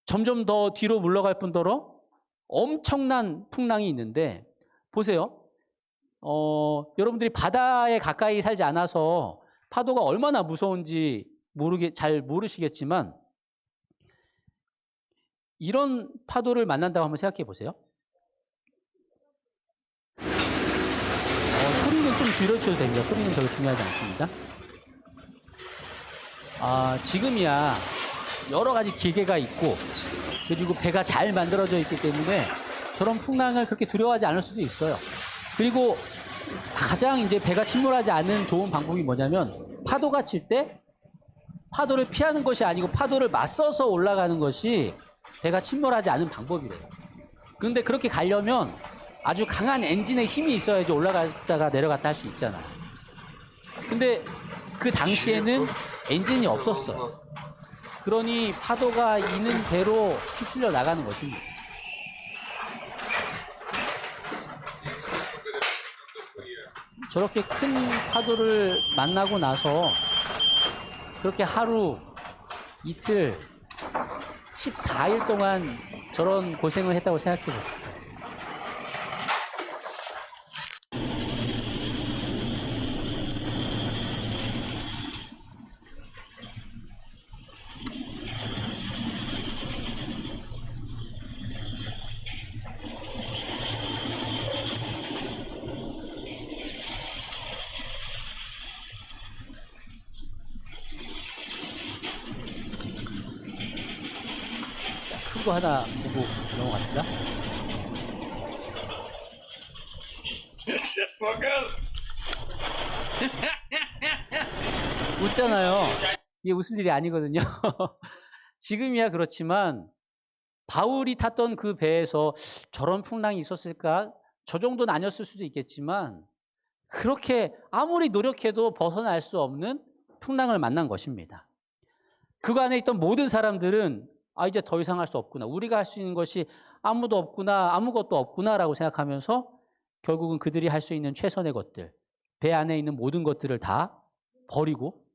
점점 더 뒤로 물러갈 뿐더러 엄청난 풍랑이 있는데 보세요. 여러분들이 바다에 가까이 살지 않아서 파도가 얼마나 무서운지 잘 모르시겠지만 이런 파도를 만난다고 한번 생각해 보세요. 소리는 좀 줄여주셔도 됩니다. 소리는 별로 중요하지 않습니다. 지금이야 여러 가지 기계가 있고 그리고 배가 잘 만들어져 있기 때문에 저런 풍랑을 그렇게 두려워하지 않을 수도 있어요. 그리고 가장 이제 배가 침몰하지 않은 좋은 방법이 뭐냐면 파도가 칠 때 파도를 피하는 것이 아니고 파도를 맞서서 올라가는 것이 배가 침몰하지 않은 방법이래요. 그런데 그렇게 가려면 아주 강한 엔진의 힘이 있어야지 올라갔다가 내려갔다 할 수 있잖아요. 근데 그 당시에는 엔진이 없었어요. 그러니 파도가 있는 대로 휩쓸려 나가는 것입니다. 저렇게 큰 파도를 만나고 나서 그렇게 하루, 이틀, 14일 동안 저런 고생을 했다고 생각해 보십시오. 큰 거 하나 보고 넘어갑시다. 웃잖아요. 이게 웃을 일이 아니거든요. 지금이야 그렇지만 바울이 탔던 그 배에서 저런 풍랑이 있었을까? 저 정도는 아니었을 수도 있겠지만 그렇게 아무리 노력해도 벗어날 수 없는 풍랑을 만난 것입니다. 그 안에 있던 모든 사람들은 이제 더 이상 할 수 없구나. 우리가 할 수 있는 것이 아무도 없구나, 아무것도 없구나라고 생각하면서 결국은 그들이 할 수 있는 최선의 것들, 배 안에 있는 모든 것들을 다 버리고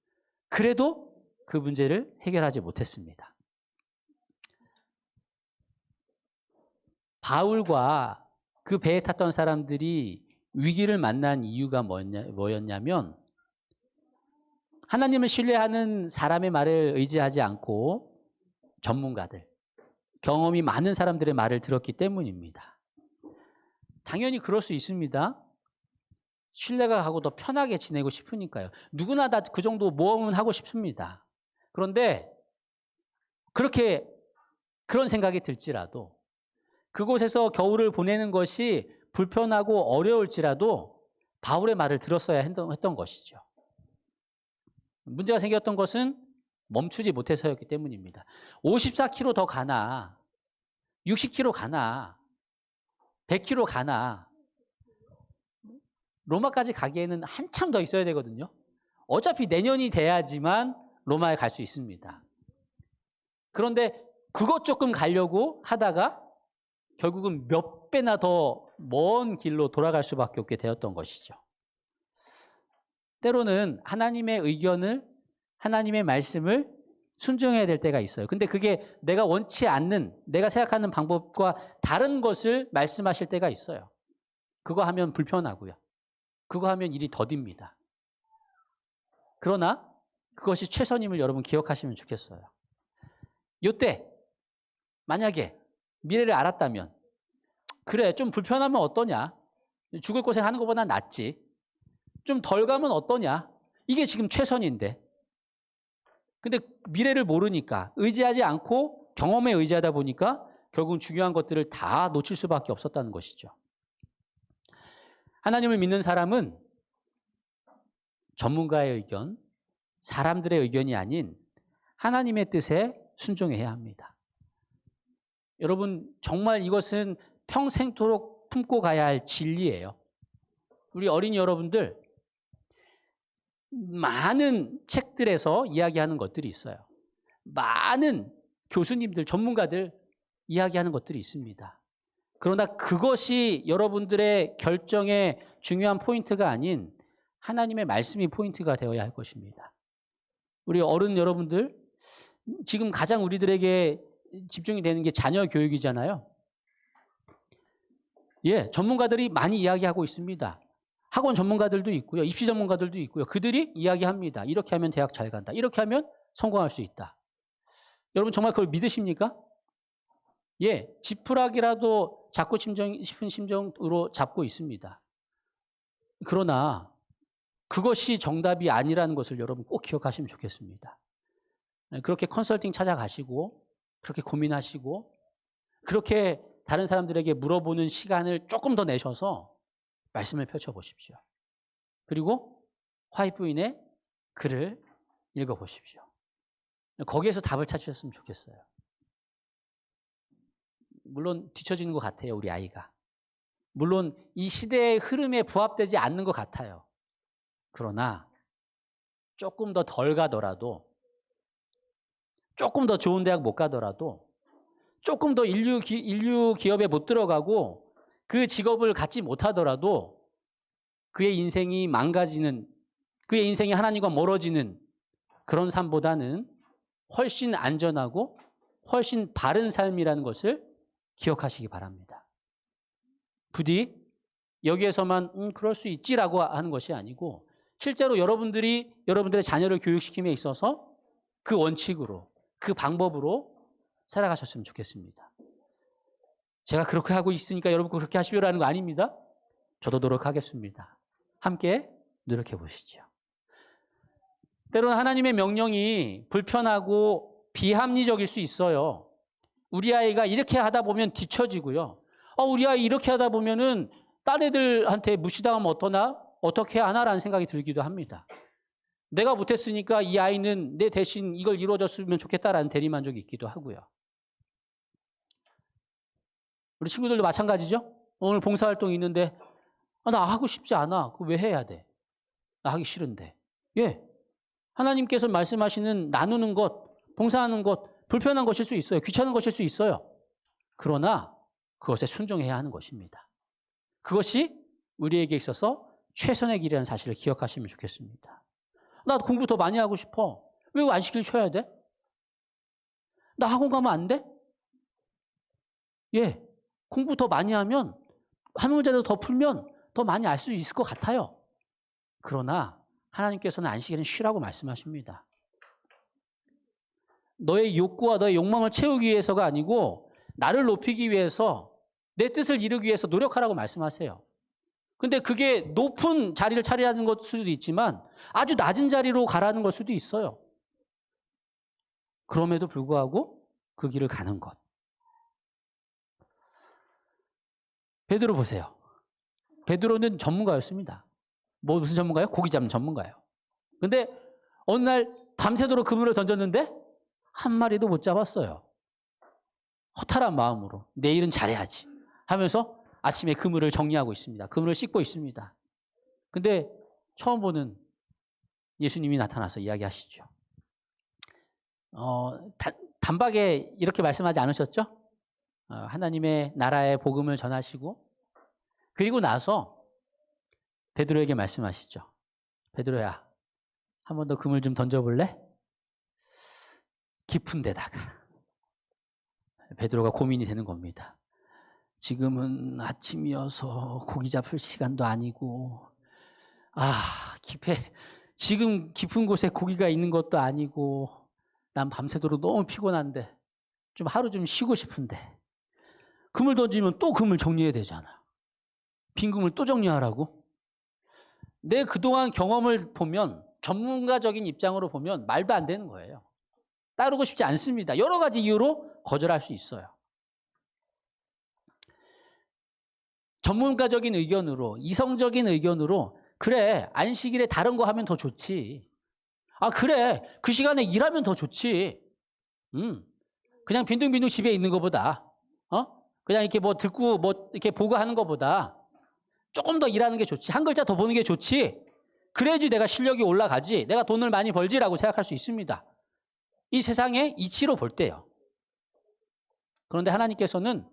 그래도 그 문제를 해결하지 못했습니다. 바울과 그 배에 탔던 사람들이 위기를 만난 이유가 뭐였냐면 하나님을 신뢰하는 사람의 말을 의지하지 않고 전문가들, 경험이 많은 사람들의 말을 들었기 때문입니다. 당연히 그럴 수 있습니다. 신뢰가 가고 더 편하게 지내고 싶으니까요. 누구나 다 그 정도 모험은 하고 싶습니다. 그런데 그렇게 그런 생각이 들지라도 그곳에서 겨울을 보내는 것이 불편하고 어려울지라도 바울의 말을 들었어야 했던 것이죠. 문제가 생겼던 것은 멈추지 못해서였기 때문입니다. 54km 더 가나 60km 가나 100km 가나 로마까지 가기에는 한참 더 있어야 되거든요. 어차피 내년이 돼야지만 로마에 갈 수 있습니다. 그런데 그것 조금 가려고 하다가 결국은 몇 배나 더 먼 길로 돌아갈 수밖에 없게 되었던 것이죠. 때로는 하나님의 의견을, 하나님의 말씀을 순종해야 될 때가 있어요. 근데 그게 내가 원치 않는, 내가 생각하는 방법과 다른 것을 말씀하실 때가 있어요. 그거 하면 불편하고요. 그거 하면 일이 더딥니다. 그러나 그것이 최선임을 여러분 기억하시면 좋겠어요. 이때 만약에 미래를 알았다면 그래 좀 불편하면 어떠냐? 죽을 고생하는 것보다 낫지. 좀 덜 가면 어떠냐? 이게 지금 최선인데. 근데 미래를 모르니까 의지하지 않고 경험에 의지하다 보니까 결국은 중요한 것들을 다 놓칠 수밖에 없었다는 것이죠. 하나님을 믿는 사람은 전문가의 의견, 사람들의 의견이 아닌 하나님의 뜻에 순종해야 합니다. 여러분 정말 이것은 평생토록 품고 가야 할 진리예요. 우리 어린이 여러분들 많은 책들에서 이야기하는 것들이 있어요. 많은 교수님들, 전문가들 이야기하는 것들이 있습니다. 그러나 그것이 여러분들의 결정의 중요한 포인트가 아닌 하나님의 말씀이 포인트가 되어야 할 것입니다. 우리 어른 여러분들, 지금 가장 우리들에게 집중이 되는 게 자녀 교육이잖아요. 예, 전문가들이 많이 이야기하고 있습니다. 학원 전문가들도 있고요. 입시 전문가들도 있고요. 그들이 이야기합니다. 이렇게 하면 대학 잘 간다. 이렇게 하면 성공할 수 있다. 여러분 정말 그걸 믿으십니까? 예, 지푸라기라도 잡고 싶은 심정으로 잡고 있습니다. 그러나 그것이 정답이 아니라는 것을 여러분 꼭 기억하시면 좋겠습니다. 그렇게 컨설팅 찾아가시고 그렇게 고민하시고 그렇게 다른 사람들에게 물어보는 시간을 조금 더 내셔서 말씀을 펼쳐보십시오. 그리고 화이트인의 글을 읽어보십시오. 거기에서 답을 찾으셨으면 좋겠어요. 물론 뒤처지는 것 같아요, 우리 아이가. 물론 이 시대의 흐름에 부합되지 않는 것 같아요. 그러나 조금 더 덜 가더라도, 조금 더 좋은 대학 못 가더라도, 조금 더 인류 기업에 못 들어가고 그 직업을 갖지 못하더라도 그의 인생이 망가지는, 그의 인생이 하나님과 멀어지는 그런 삶보다는 훨씬 안전하고 훨씬 바른 삶이라는 것을 기억하시기 바랍니다. 부디 여기에서만 그럴 수 있지라고 하는 것이 아니고 실제로 여러분들이 여러분들의 자녀를 교육시킴에 있어서 그 원칙으로, 그 방법으로 살아가셨으면 좋겠습니다. 제가 그렇게 하고 있으니까 여러분 그렇게 하시려는 거 아닙니다. 저도 노력하겠습니다. 함께 노력해 보시죠. 때로는 하나님의 명령이 불편하고 비합리적일 수 있어요. 우리 아이가 이렇게 하다 보면 뒤처지고요. 우리 아이 이렇게 하다 보면은 딴 애들한테 무시당하면 어떠나? 어떻게 하나라는 생각이 들기도 합니다. 내가 못했으니까 이 아이는 내 대신 이걸 이루어졌으면 좋겠다라는 대리만족이 있기도 하고요. 우리 친구들도 마찬가지죠? 오늘 봉사활동이 있는데 나 하고 싶지 않아. 그거 왜 해야 돼? 나 하기 싫은데. 예, 하나님께서 말씀하시는 나누는 것, 봉사하는 것 불편한 것일 수 있어요. 귀찮은 것일 수 있어요. 그러나 그것에 순종해야 하는 것입니다. 그것이 우리에게 있어서 최선의 길이라는 사실을 기억하시면 좋겠습니다. 나 공부 더 많이 하고 싶어. 왜 안식일 쉬어야 돼? 나 학원 가면 안 돼? 예, 공부 더 많이 하면 한 문제라도 더 풀면 더 많이 알 수 있을 것 같아요. 그러나 하나님께서는 안식일은 쉬라고 말씀하십니다. 너의 욕구와 너의 욕망을 채우기 위해서가 아니고 나를 높이기 위해서 내 뜻을 이루기 위해서 노력하라고 말씀하세요. 근데 그게 높은 자리를 차지하는 것 수도 있지만 아주 낮은 자리로 가라는 걸 수도 있어요. 그럼에도 불구하고 그 길을 가는 것. 베드로 보세요. 베드로는 전문가였습니다. 무슨 전문가예요? 고기 잡는 전문가예요. 근데 어느 날 밤새도록 그물을 던졌는데 한 마리도 못 잡았어요. 허탈한 마음으로 내일은 잘해야지 하면서 아침에 그물을 정리하고 있습니다. 그물을 씻고 있습니다. 근데 처음 보는 예수님이 나타나서 이야기하시죠. 단박에 이렇게 말씀하지 않으셨죠? 하나님의 나라의 복음을 전하시고 그리고 나서 베드로에게 말씀하시죠. 베드로야, 한 번 더 그물 좀 던져볼래? 깊은 데다가. 베드로가 고민이 되는 겁니다. 지금은 아침이어서 고기 잡을 시간도 아니고 지금 깊은 곳에 고기가 있는 것도 아니고 난 밤새도록 너무 피곤한데 좀 하루 좀 쉬고 싶은데 그물 던지면 또 그물 정리해야 되잖아. 빈 그물 또 정리하라고? 내 그동안 경험을 보면 전문가적인 입장으로 보면 말도 안 되는 거예요. 따르고 싶지 않습니다. 여러 가지 이유로 거절할 수 있어요. 전문가적인 의견으로, 이성적인 의견으로 그래, 안식일에 다른 거 하면 더 좋지. 그래, 그 시간에 일하면 더 좋지. 그냥 빈둥빈둥 집에 있는 것보다 그냥 이렇게 뭐 듣고 뭐 이렇게 보고 하는 것보다 조금 더 일하는 게 좋지. 한 글자 더 보는 게 좋지. 그래야지 내가 실력이 올라가지. 내가 돈을 많이 벌지라고 생각할 수 있습니다. 이 세상의 이치로 볼 때요. 그런데 하나님께서는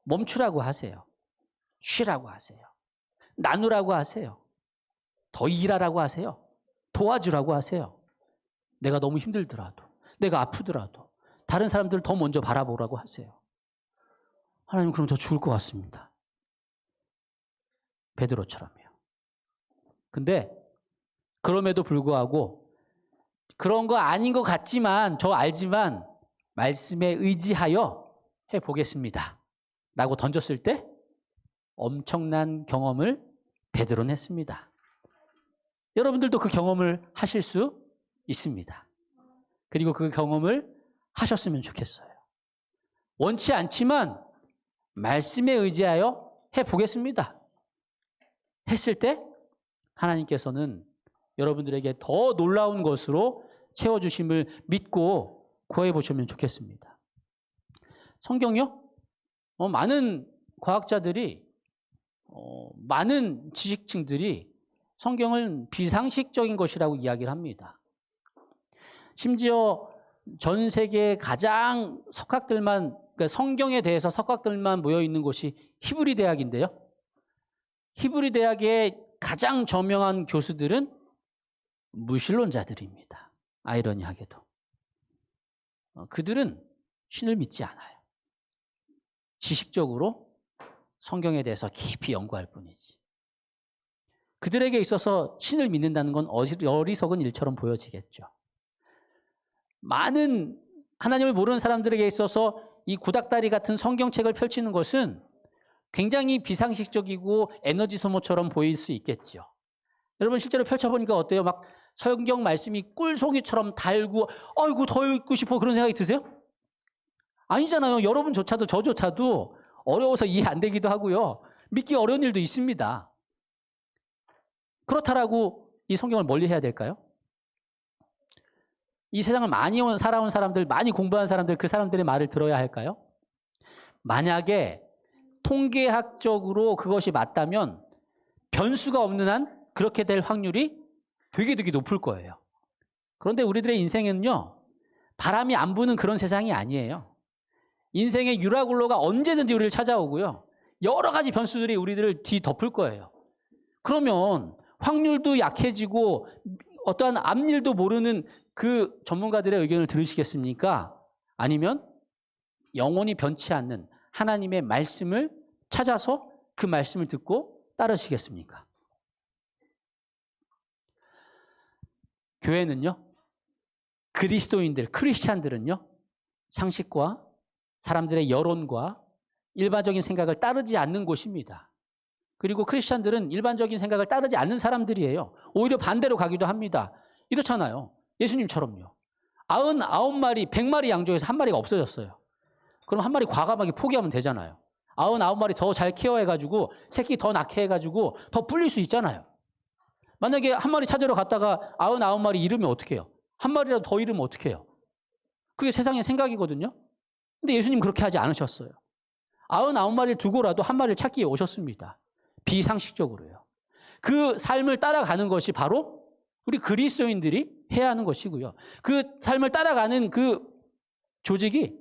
멈추라고 하세요. 쉬라고 하세요. 나누라고 하세요. 더 일하라고 하세요. 도와주라고 하세요. 내가 너무 힘들더라도, 내가 아프더라도 다른 사람들을 더 먼저 바라보라고 하세요. 하나님, 그럼 저 죽을 것 같습니다. 베드로처럼요. 근데 그럼에도 불구하고 그런 거 아닌 것 같지만 저 알지만 말씀에 의지하여 해보겠습니다 라고 던졌을 때 엄청난 경험을 베드로는 했습니다. 여러분들도 그 경험을 하실 수 있습니다. 그리고 그 경험을 하셨으면 좋겠어요. 원치 않지만 말씀에 의지하여 해보겠습니다 했을 때 하나님께서는 여러분들에게 더 놀라운 것으로 채워주심을 믿고 구해보시면 좋겠습니다. 성경요? 많은 과학자들이 많은 지식층들이 성경은 비상식적인 것이라고 이야기를 합니다. 심지어 전 세계 가장 그러니까 성경에 대해서 석학들만 모여 있는 곳이 히브리 대학인데요. 히브리 대학의 가장 저명한 교수들은 무신론자들입니다. 아이러니하게도. 그들은 신을 믿지 않아요. 지식적으로 성경에 대해서 깊이 연구할 뿐이지. 그들에게 있어서 신을 믿는다는 건 어리석은 일처럼 보여지겠죠. 많은 하나님을 모르는 사람들에게 있어서 이 구닥다리 같은 성경책을 펼치는 것은 굉장히 비상식적이고 에너지 소모처럼 보일 수 있겠죠. 여러분 실제로 펼쳐보니까 어때요? 막 성경 말씀이 꿀송이처럼 달고 아이고 더 읽고 싶어 그런 생각이 드세요? 아니잖아요. 여러분조차도 저조차도 어려워서 이해 안 되기도 하고요. 믿기 어려운 일도 있습니다. 그렇다라고 이 성경을 멀리 해야 될까요? 이 세상을 많이 살아온 사람들, 많이 공부한 사람들, 그 사람들의 말을 들어야 할까요? 만약에 통계학적으로 그것이 맞다면 변수가 없는 한 그렇게 될 확률이 되게 높을 거예요. 그런데 우리들의 인생은요, 바람이 안 부는 그런 세상이 아니에요. 인생의 유라굴로가 언제든지 우리를 찾아오고요. 여러 가지 변수들이 우리들을 뒤덮을 거예요. 그러면 확률도 약해지고 어떠한 앞일도 모르는 그 전문가들의 의견을 들으시겠습니까? 아니면 영원히 변치 않는 하나님의 말씀을 찾아서 그 말씀을 듣고 따르시겠습니까? 교회는요, 그리스도인들, 크리스찬들은요, 상식과 사람들의 여론과 일반적인 생각을 따르지 않는 곳입니다. 그리고 크리스찬들은 일반적인 생각을 따르지 않는 사람들이에요. 오히려 반대로 가기도 합니다. 이렇잖아요. 예수님처럼요. 99마리, 100마리 양 중에서 한 마리가 없어졌어요. 그럼 한 마리 과감하게 포기하면 되잖아요. 99마리 더 잘 케어해가지고 새끼 더 낳게 해가지고 더 불릴 수 있잖아요. 만약에 한 마리 찾으러 갔다가 99마리 잃으면 어떻게 해요? 한 마리라도 더 잃으면 어떻게 해요? 그게 세상의 생각이거든요. 근데 예수님 그렇게 하지 않으셨어요. 99마리를 두고라도 한 마리를 찾기 위해 오셨습니다. 비상식적으로요. 그 삶을 따라가는 것이 바로 우리 그리스도인들이 해야 하는 것이고요. 그 삶을 따라가는 그 조직이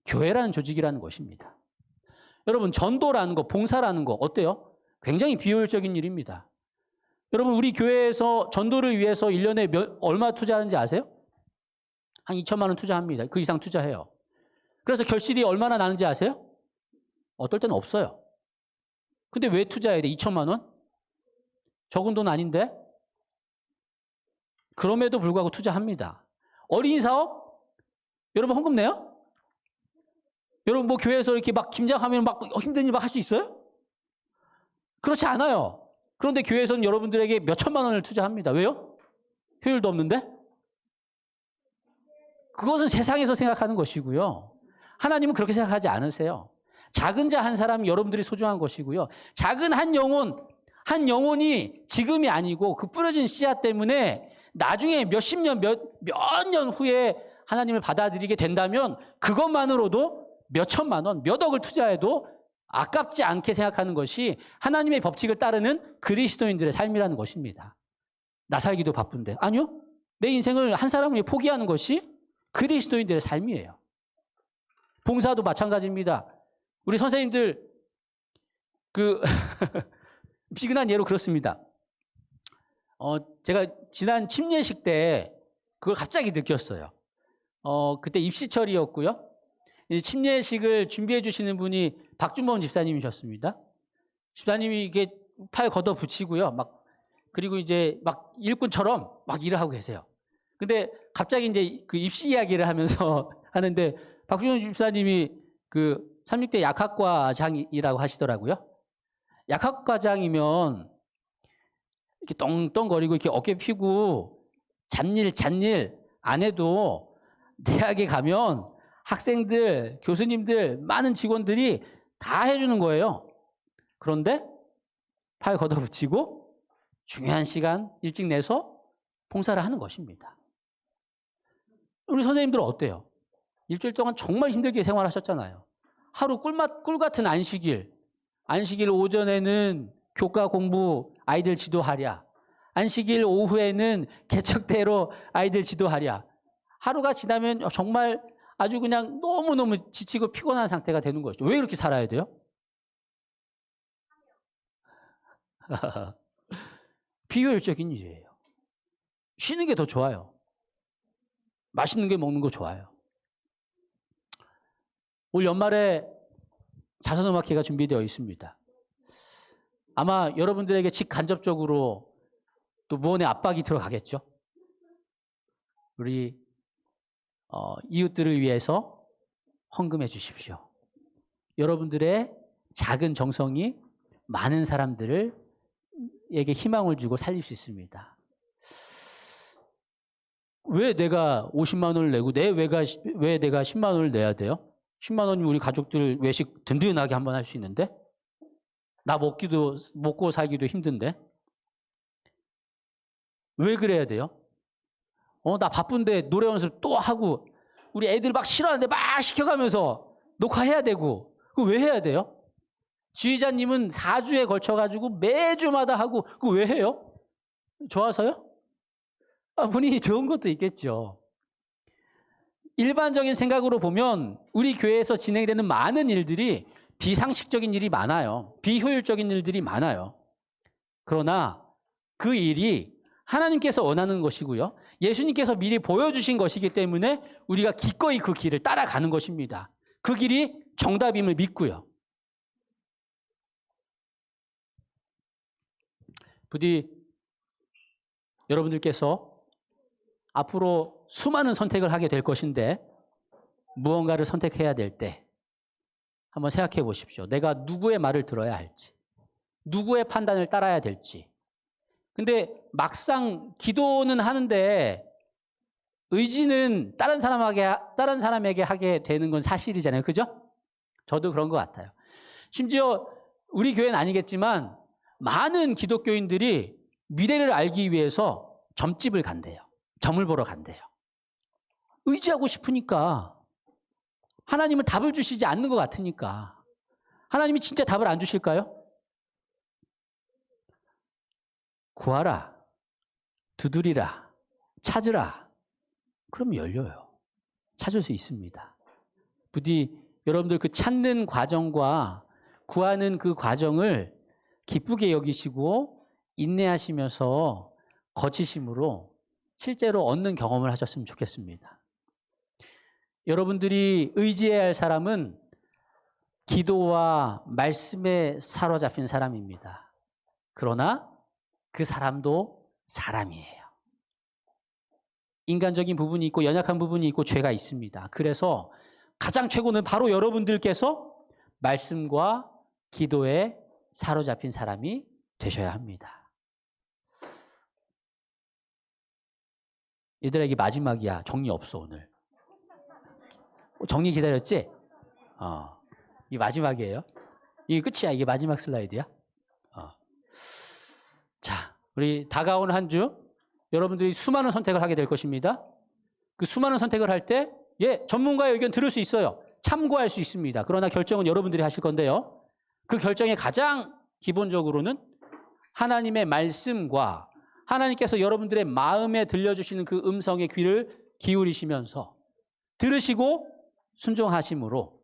교회라는 조직이라는 것입니다. 여러분, 전도라는 거, 봉사라는 거 어때요? 굉장히 비효율적인 일입니다. 여러분, 우리 교회에서 전도를 위해서 1년에 얼마 투자하는지 아세요? 한 2천만 원 투자합니다. 그 이상 투자해요. 그래서 결실이 얼마나 나는지 아세요? 어떨 때는 없어요. 근데 왜 투자해야 돼? 2천만 원? 적은 돈 아닌데? 그럼에도 불구하고 투자합니다. 어린이 사업? 여러분 헌금 내요? 여러분 뭐 교회에서 이렇게 막 김장하면 막 힘든 일 막 할 수 있어요? 그렇지 않아요. 그런데 교회에서는 여러분들에게 몇 천만 원을 투자합니다. 왜요? 효율도 없는데? 그것은 세상에서 생각하는 것이고요. 하나님은 그렇게 생각하지 않으세요. 작은 자 한 사람이 여러분들이 소중한 것이고요. 작은 한 영혼이 지금이 아니고 그 뿌려진 씨앗 때문에 나중에 몇십 년, 몇 년 후에 하나님을 받아들이게 된다면 그것만으로도 몇 천만 원, 몇 억을 투자해도 아깝지 않게 생각하는 것이 하나님의 법칙을 따르는 그리스도인들의 삶이라는 것입니다. 나 살기도 바쁜데. 아니요. 내 인생을 한 사람을 위해 포기하는 것이 그리스도인들의 삶이에요. 봉사도 마찬가지입니다. 우리 선생님들 비근한 예로 그렇습니다. 제가 지난 침례식 때 그걸 갑자기 느꼈어요. 그때 입시철이었고요. 이 침례식을 준비해 주시는 분이 박준범 집사님이셨습니다. 집사님이 이게 팔 걷어 붙이고요. 그리고 이제 막 일꾼처럼 막 일을 하고 계세요. 근데 갑자기 이제 그 입시 이야기를 하면서 하는데 박준범 집사님이 그 36대 약학과장이라고 하시더라고요. 약학과장이면 이렇게 떵떵거리고 이렇게 어깨 피고 잡일 안 해도 대학에 가면 학생들, 교수님들, 많은 직원들이 다 해주는 거예요. 그런데 팔 걷어붙이고 중요한 시간 일찍 내서 봉사를 하는 것입니다. 우리 선생님들은 어때요? 일주일 동안 정말 힘들게 생활하셨잖아요. 하루 꿀 같은 안식일 오전에는 교과 공부 아이들 지도하랴. 안식일 오후에는 개척대로 아이들 지도하랴. 하루가 지나면 정말 아주 그냥 너무너무 지치고 피곤한 상태가 되는 것이죠. 왜 그렇게 살아야 돼요? 비효율적인 일이에요. 쉬는 게 더 좋아요. 맛있는 게 먹는 거 좋아요. 올 연말에 자선음악회가 준비되어 있습니다. 아마 여러분들에게 직간접적으로 또 무언의 압박이 들어가겠죠. 우리 이웃들을 위해서 헌금해 주십시오. 여러분들의 작은 정성이 많은 사람들에게 희망을 주고 살릴 수 있습니다. 왜 내가 50만 원을 내고 왜 내가 10만 원을 내야 돼요? 10만 원이면 우리 가족들 외식 든든하게 한번 할 수 있는데 나 먹고 살기도 힘든데 왜 그래야 돼요? 나 바쁜데 노래 연습 또 하고 우리 애들 막 싫어하는데 막 시켜가면서 녹화해야 되고 그거 왜 해야 돼요? 지휘자님은 4주에 걸쳐가지고 매주마다 하고 그거 왜 해요? 좋아서요? 본인이 좋은 것도 있겠죠. 일반적인 생각으로 보면 우리 교회에서 진행되는 많은 일들이 비상식적인 일이 많아요. 비효율적인 일들이 많아요. 그러나 그 일이 하나님께서 원하는 것이고요. 예수님께서 미리 보여주신 것이기 때문에 우리가 기꺼이 그 길을 따라가는 것입니다. 그 길이 정답임을 믿고요. 부디 여러분들께서 앞으로 수많은 선택을 하게 될 것인데 무언가를 선택해야 될 때 한번 생각해 보십시오. 내가 누구의 말을 들어야 할지, 누구의 판단을 따라야 될지. 근데 막상 기도는 하는데 의지는 다른 사람에게 하게 되는 건 사실이잖아요. 그죠? 저도 그런 것 같아요. 심지어 우리 교회는 아니겠지만 많은 기독교인들이 미래를 알기 위해서 점집을 간대요. 점을 보러 간대요. 의지하고 싶으니까. 하나님은 답을 주시지 않는 것 같으니까. 하나님이 진짜 답을 안 주실까요? 구하라, 두드리라, 찾으라. 그러면 열려요. 찾을 수 있습니다. 부디 여러분들 그 찾는 과정과 구하는 그 과정을 기쁘게 여기시고 인내하시면서 거치심으로 실제로 얻는 경험을 하셨으면 좋겠습니다. 여러분들이 의지해야 할 사람은 기도와 말씀에 사로잡힌 사람입니다. 그러나 그 사람도 사람이에요. 인간적인 부분이 있고 연약한 부분이 있고 죄가 있습니다. 그래서 가장 최고는 바로 여러분들께서 말씀과 기도에 사로잡힌 사람이 되셔야 합니다. 얘들아, 이게 마지막이야. 정리 없어, 오늘. 정리 기다렸지? 이게 마지막이에요. 이게 끝이야. 이게 마지막 슬라이드야. 자, 우리 다가오는 한 주 여러분들이 수많은 선택을 하게 될 것입니다. 그 수많은 선택을 할 때 전문가의 의견 들을 수 있어요. 참고할 수 있습니다. 그러나 결정은 여러분들이 하실 건데요. 그 결정의 가장 기본적으로는 하나님의 말씀과 하나님께서 여러분들의 마음에 들려주시는 그 음성의 귀를 기울이시면서 들으시고 순종하심으로,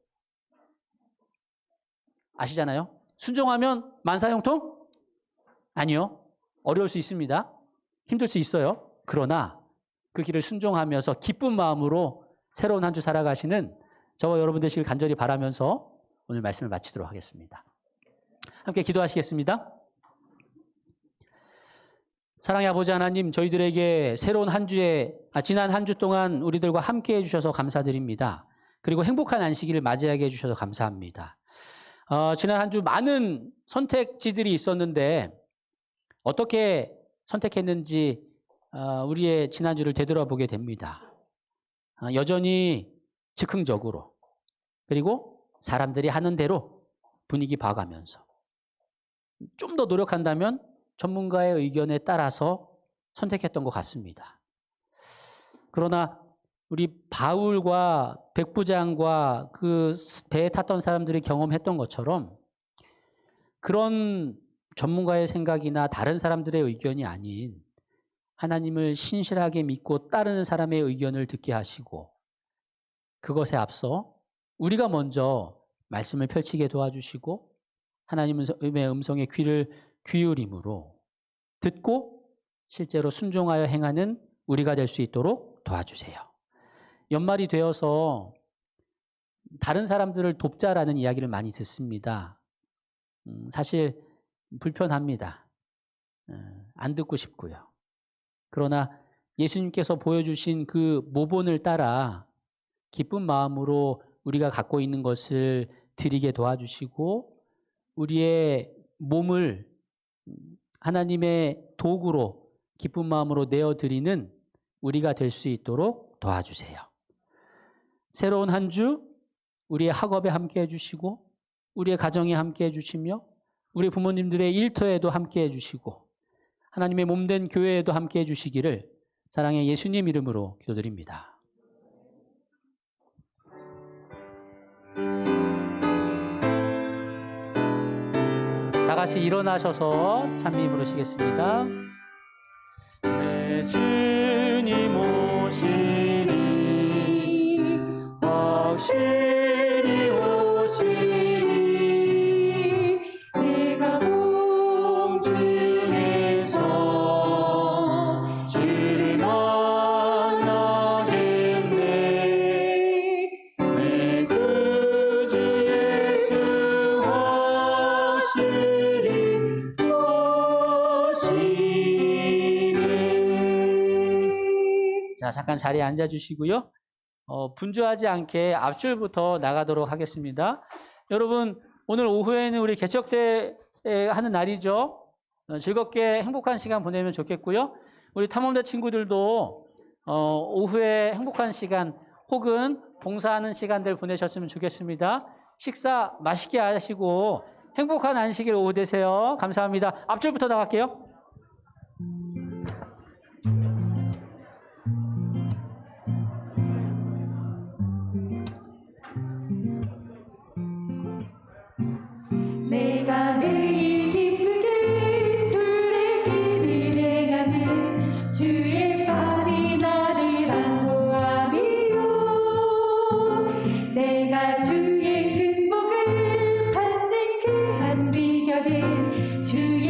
아시잖아요? 순종하면 만사형통? 아니요. 어려울 수 있습니다. 힘들 수 있어요. 그러나 그 길을 순종하면서 기쁜 마음으로 새로운 한 주 살아가시는 저와 여러분 되시길 간절히 바라면서 오늘 말씀을 마치도록 하겠습니다. 함께 기도하시겠습니다. 사랑의 아버지 하나님, 저희들에게 새로운 한 주에 지난 한 주 동안 우리들과 함께 해주셔서 감사드립니다. 그리고 행복한 안식일을 맞이하게 해주셔서 감사합니다. 지난 한 주 많은 선택지들이 있었는데 어떻게 선택했는지 우리의 지난주를 되돌아보게 됩니다. 여전히 즉흥적으로, 그리고 사람들이 하는 대로 분위기 봐가면서 좀 더 노력한다면 전문가의 의견에 따라서 선택했던 것 같습니다. 그러나 우리 바울과 백부장과 그 배에 탔던 사람들이 경험했던 것처럼 그런 전문가의 생각이나 다른 사람들의 의견이 아닌 하나님을 신실하게 믿고 따르는 사람의 의견을 듣게 하시고, 그것에 앞서 우리가 먼저 말씀을 펼치게 도와주시고 하나님의 음성에 귀를 기울임으로 듣고 실제로 순종하여 행하는 우리가 될 수 있도록 도와주세요. 연말이 되어서 다른 사람들을 돕자라는 이야기를 많이 듣습니다. 사실 불편합니다. 안 듣고 싶고요. 그러나 예수님께서 보여주신 그 모본을 따라 기쁜 마음으로 우리가 갖고 있는 것을 드리게 도와주시고 우리의 몸을 하나님의 도구로 기쁜 마음으로 내어드리는 우리가 될 수 있도록 도와주세요. 새로운 한 주 우리의 학업에 함께 해주시고 우리의 가정에 함께 해주시며 우리 부모님들의 일터에도 함께 해주시고 하나님의 몸된 교회에도 함께 해주시기를 사랑의 예수님 이름으로 기도드립니다. 다 같이 일어나셔서 찬미 부르시겠습니다. 내 주님 오시니 확실히 오시니 내가 공중에서 주를 만나겠네. 내 구주 예수 확실히 오시네. 자, 잠깐 자리에 앉아주시고요. 분주하지 않게 앞줄부터 나가도록 하겠습니다. 여러분, 오늘 오후에는 우리 개척대 하는 날이죠. 즐겁게 행복한 시간 보내면 좋겠고요. 우리 탐험대 친구들도 오후에 행복한 시간 혹은 봉사하는 시간들 보내셨으면 좋겠습니다. 식사 맛있게 하시고 행복한 안식일 오후 되세요. 감사합니다. 앞줄부터 나갈게요. 내가 매일 기쁘게 순례길을 행하며 주의 팔이 나를 안보함이요 내가 주의 큰 복을 받는 그 한 비결은 주의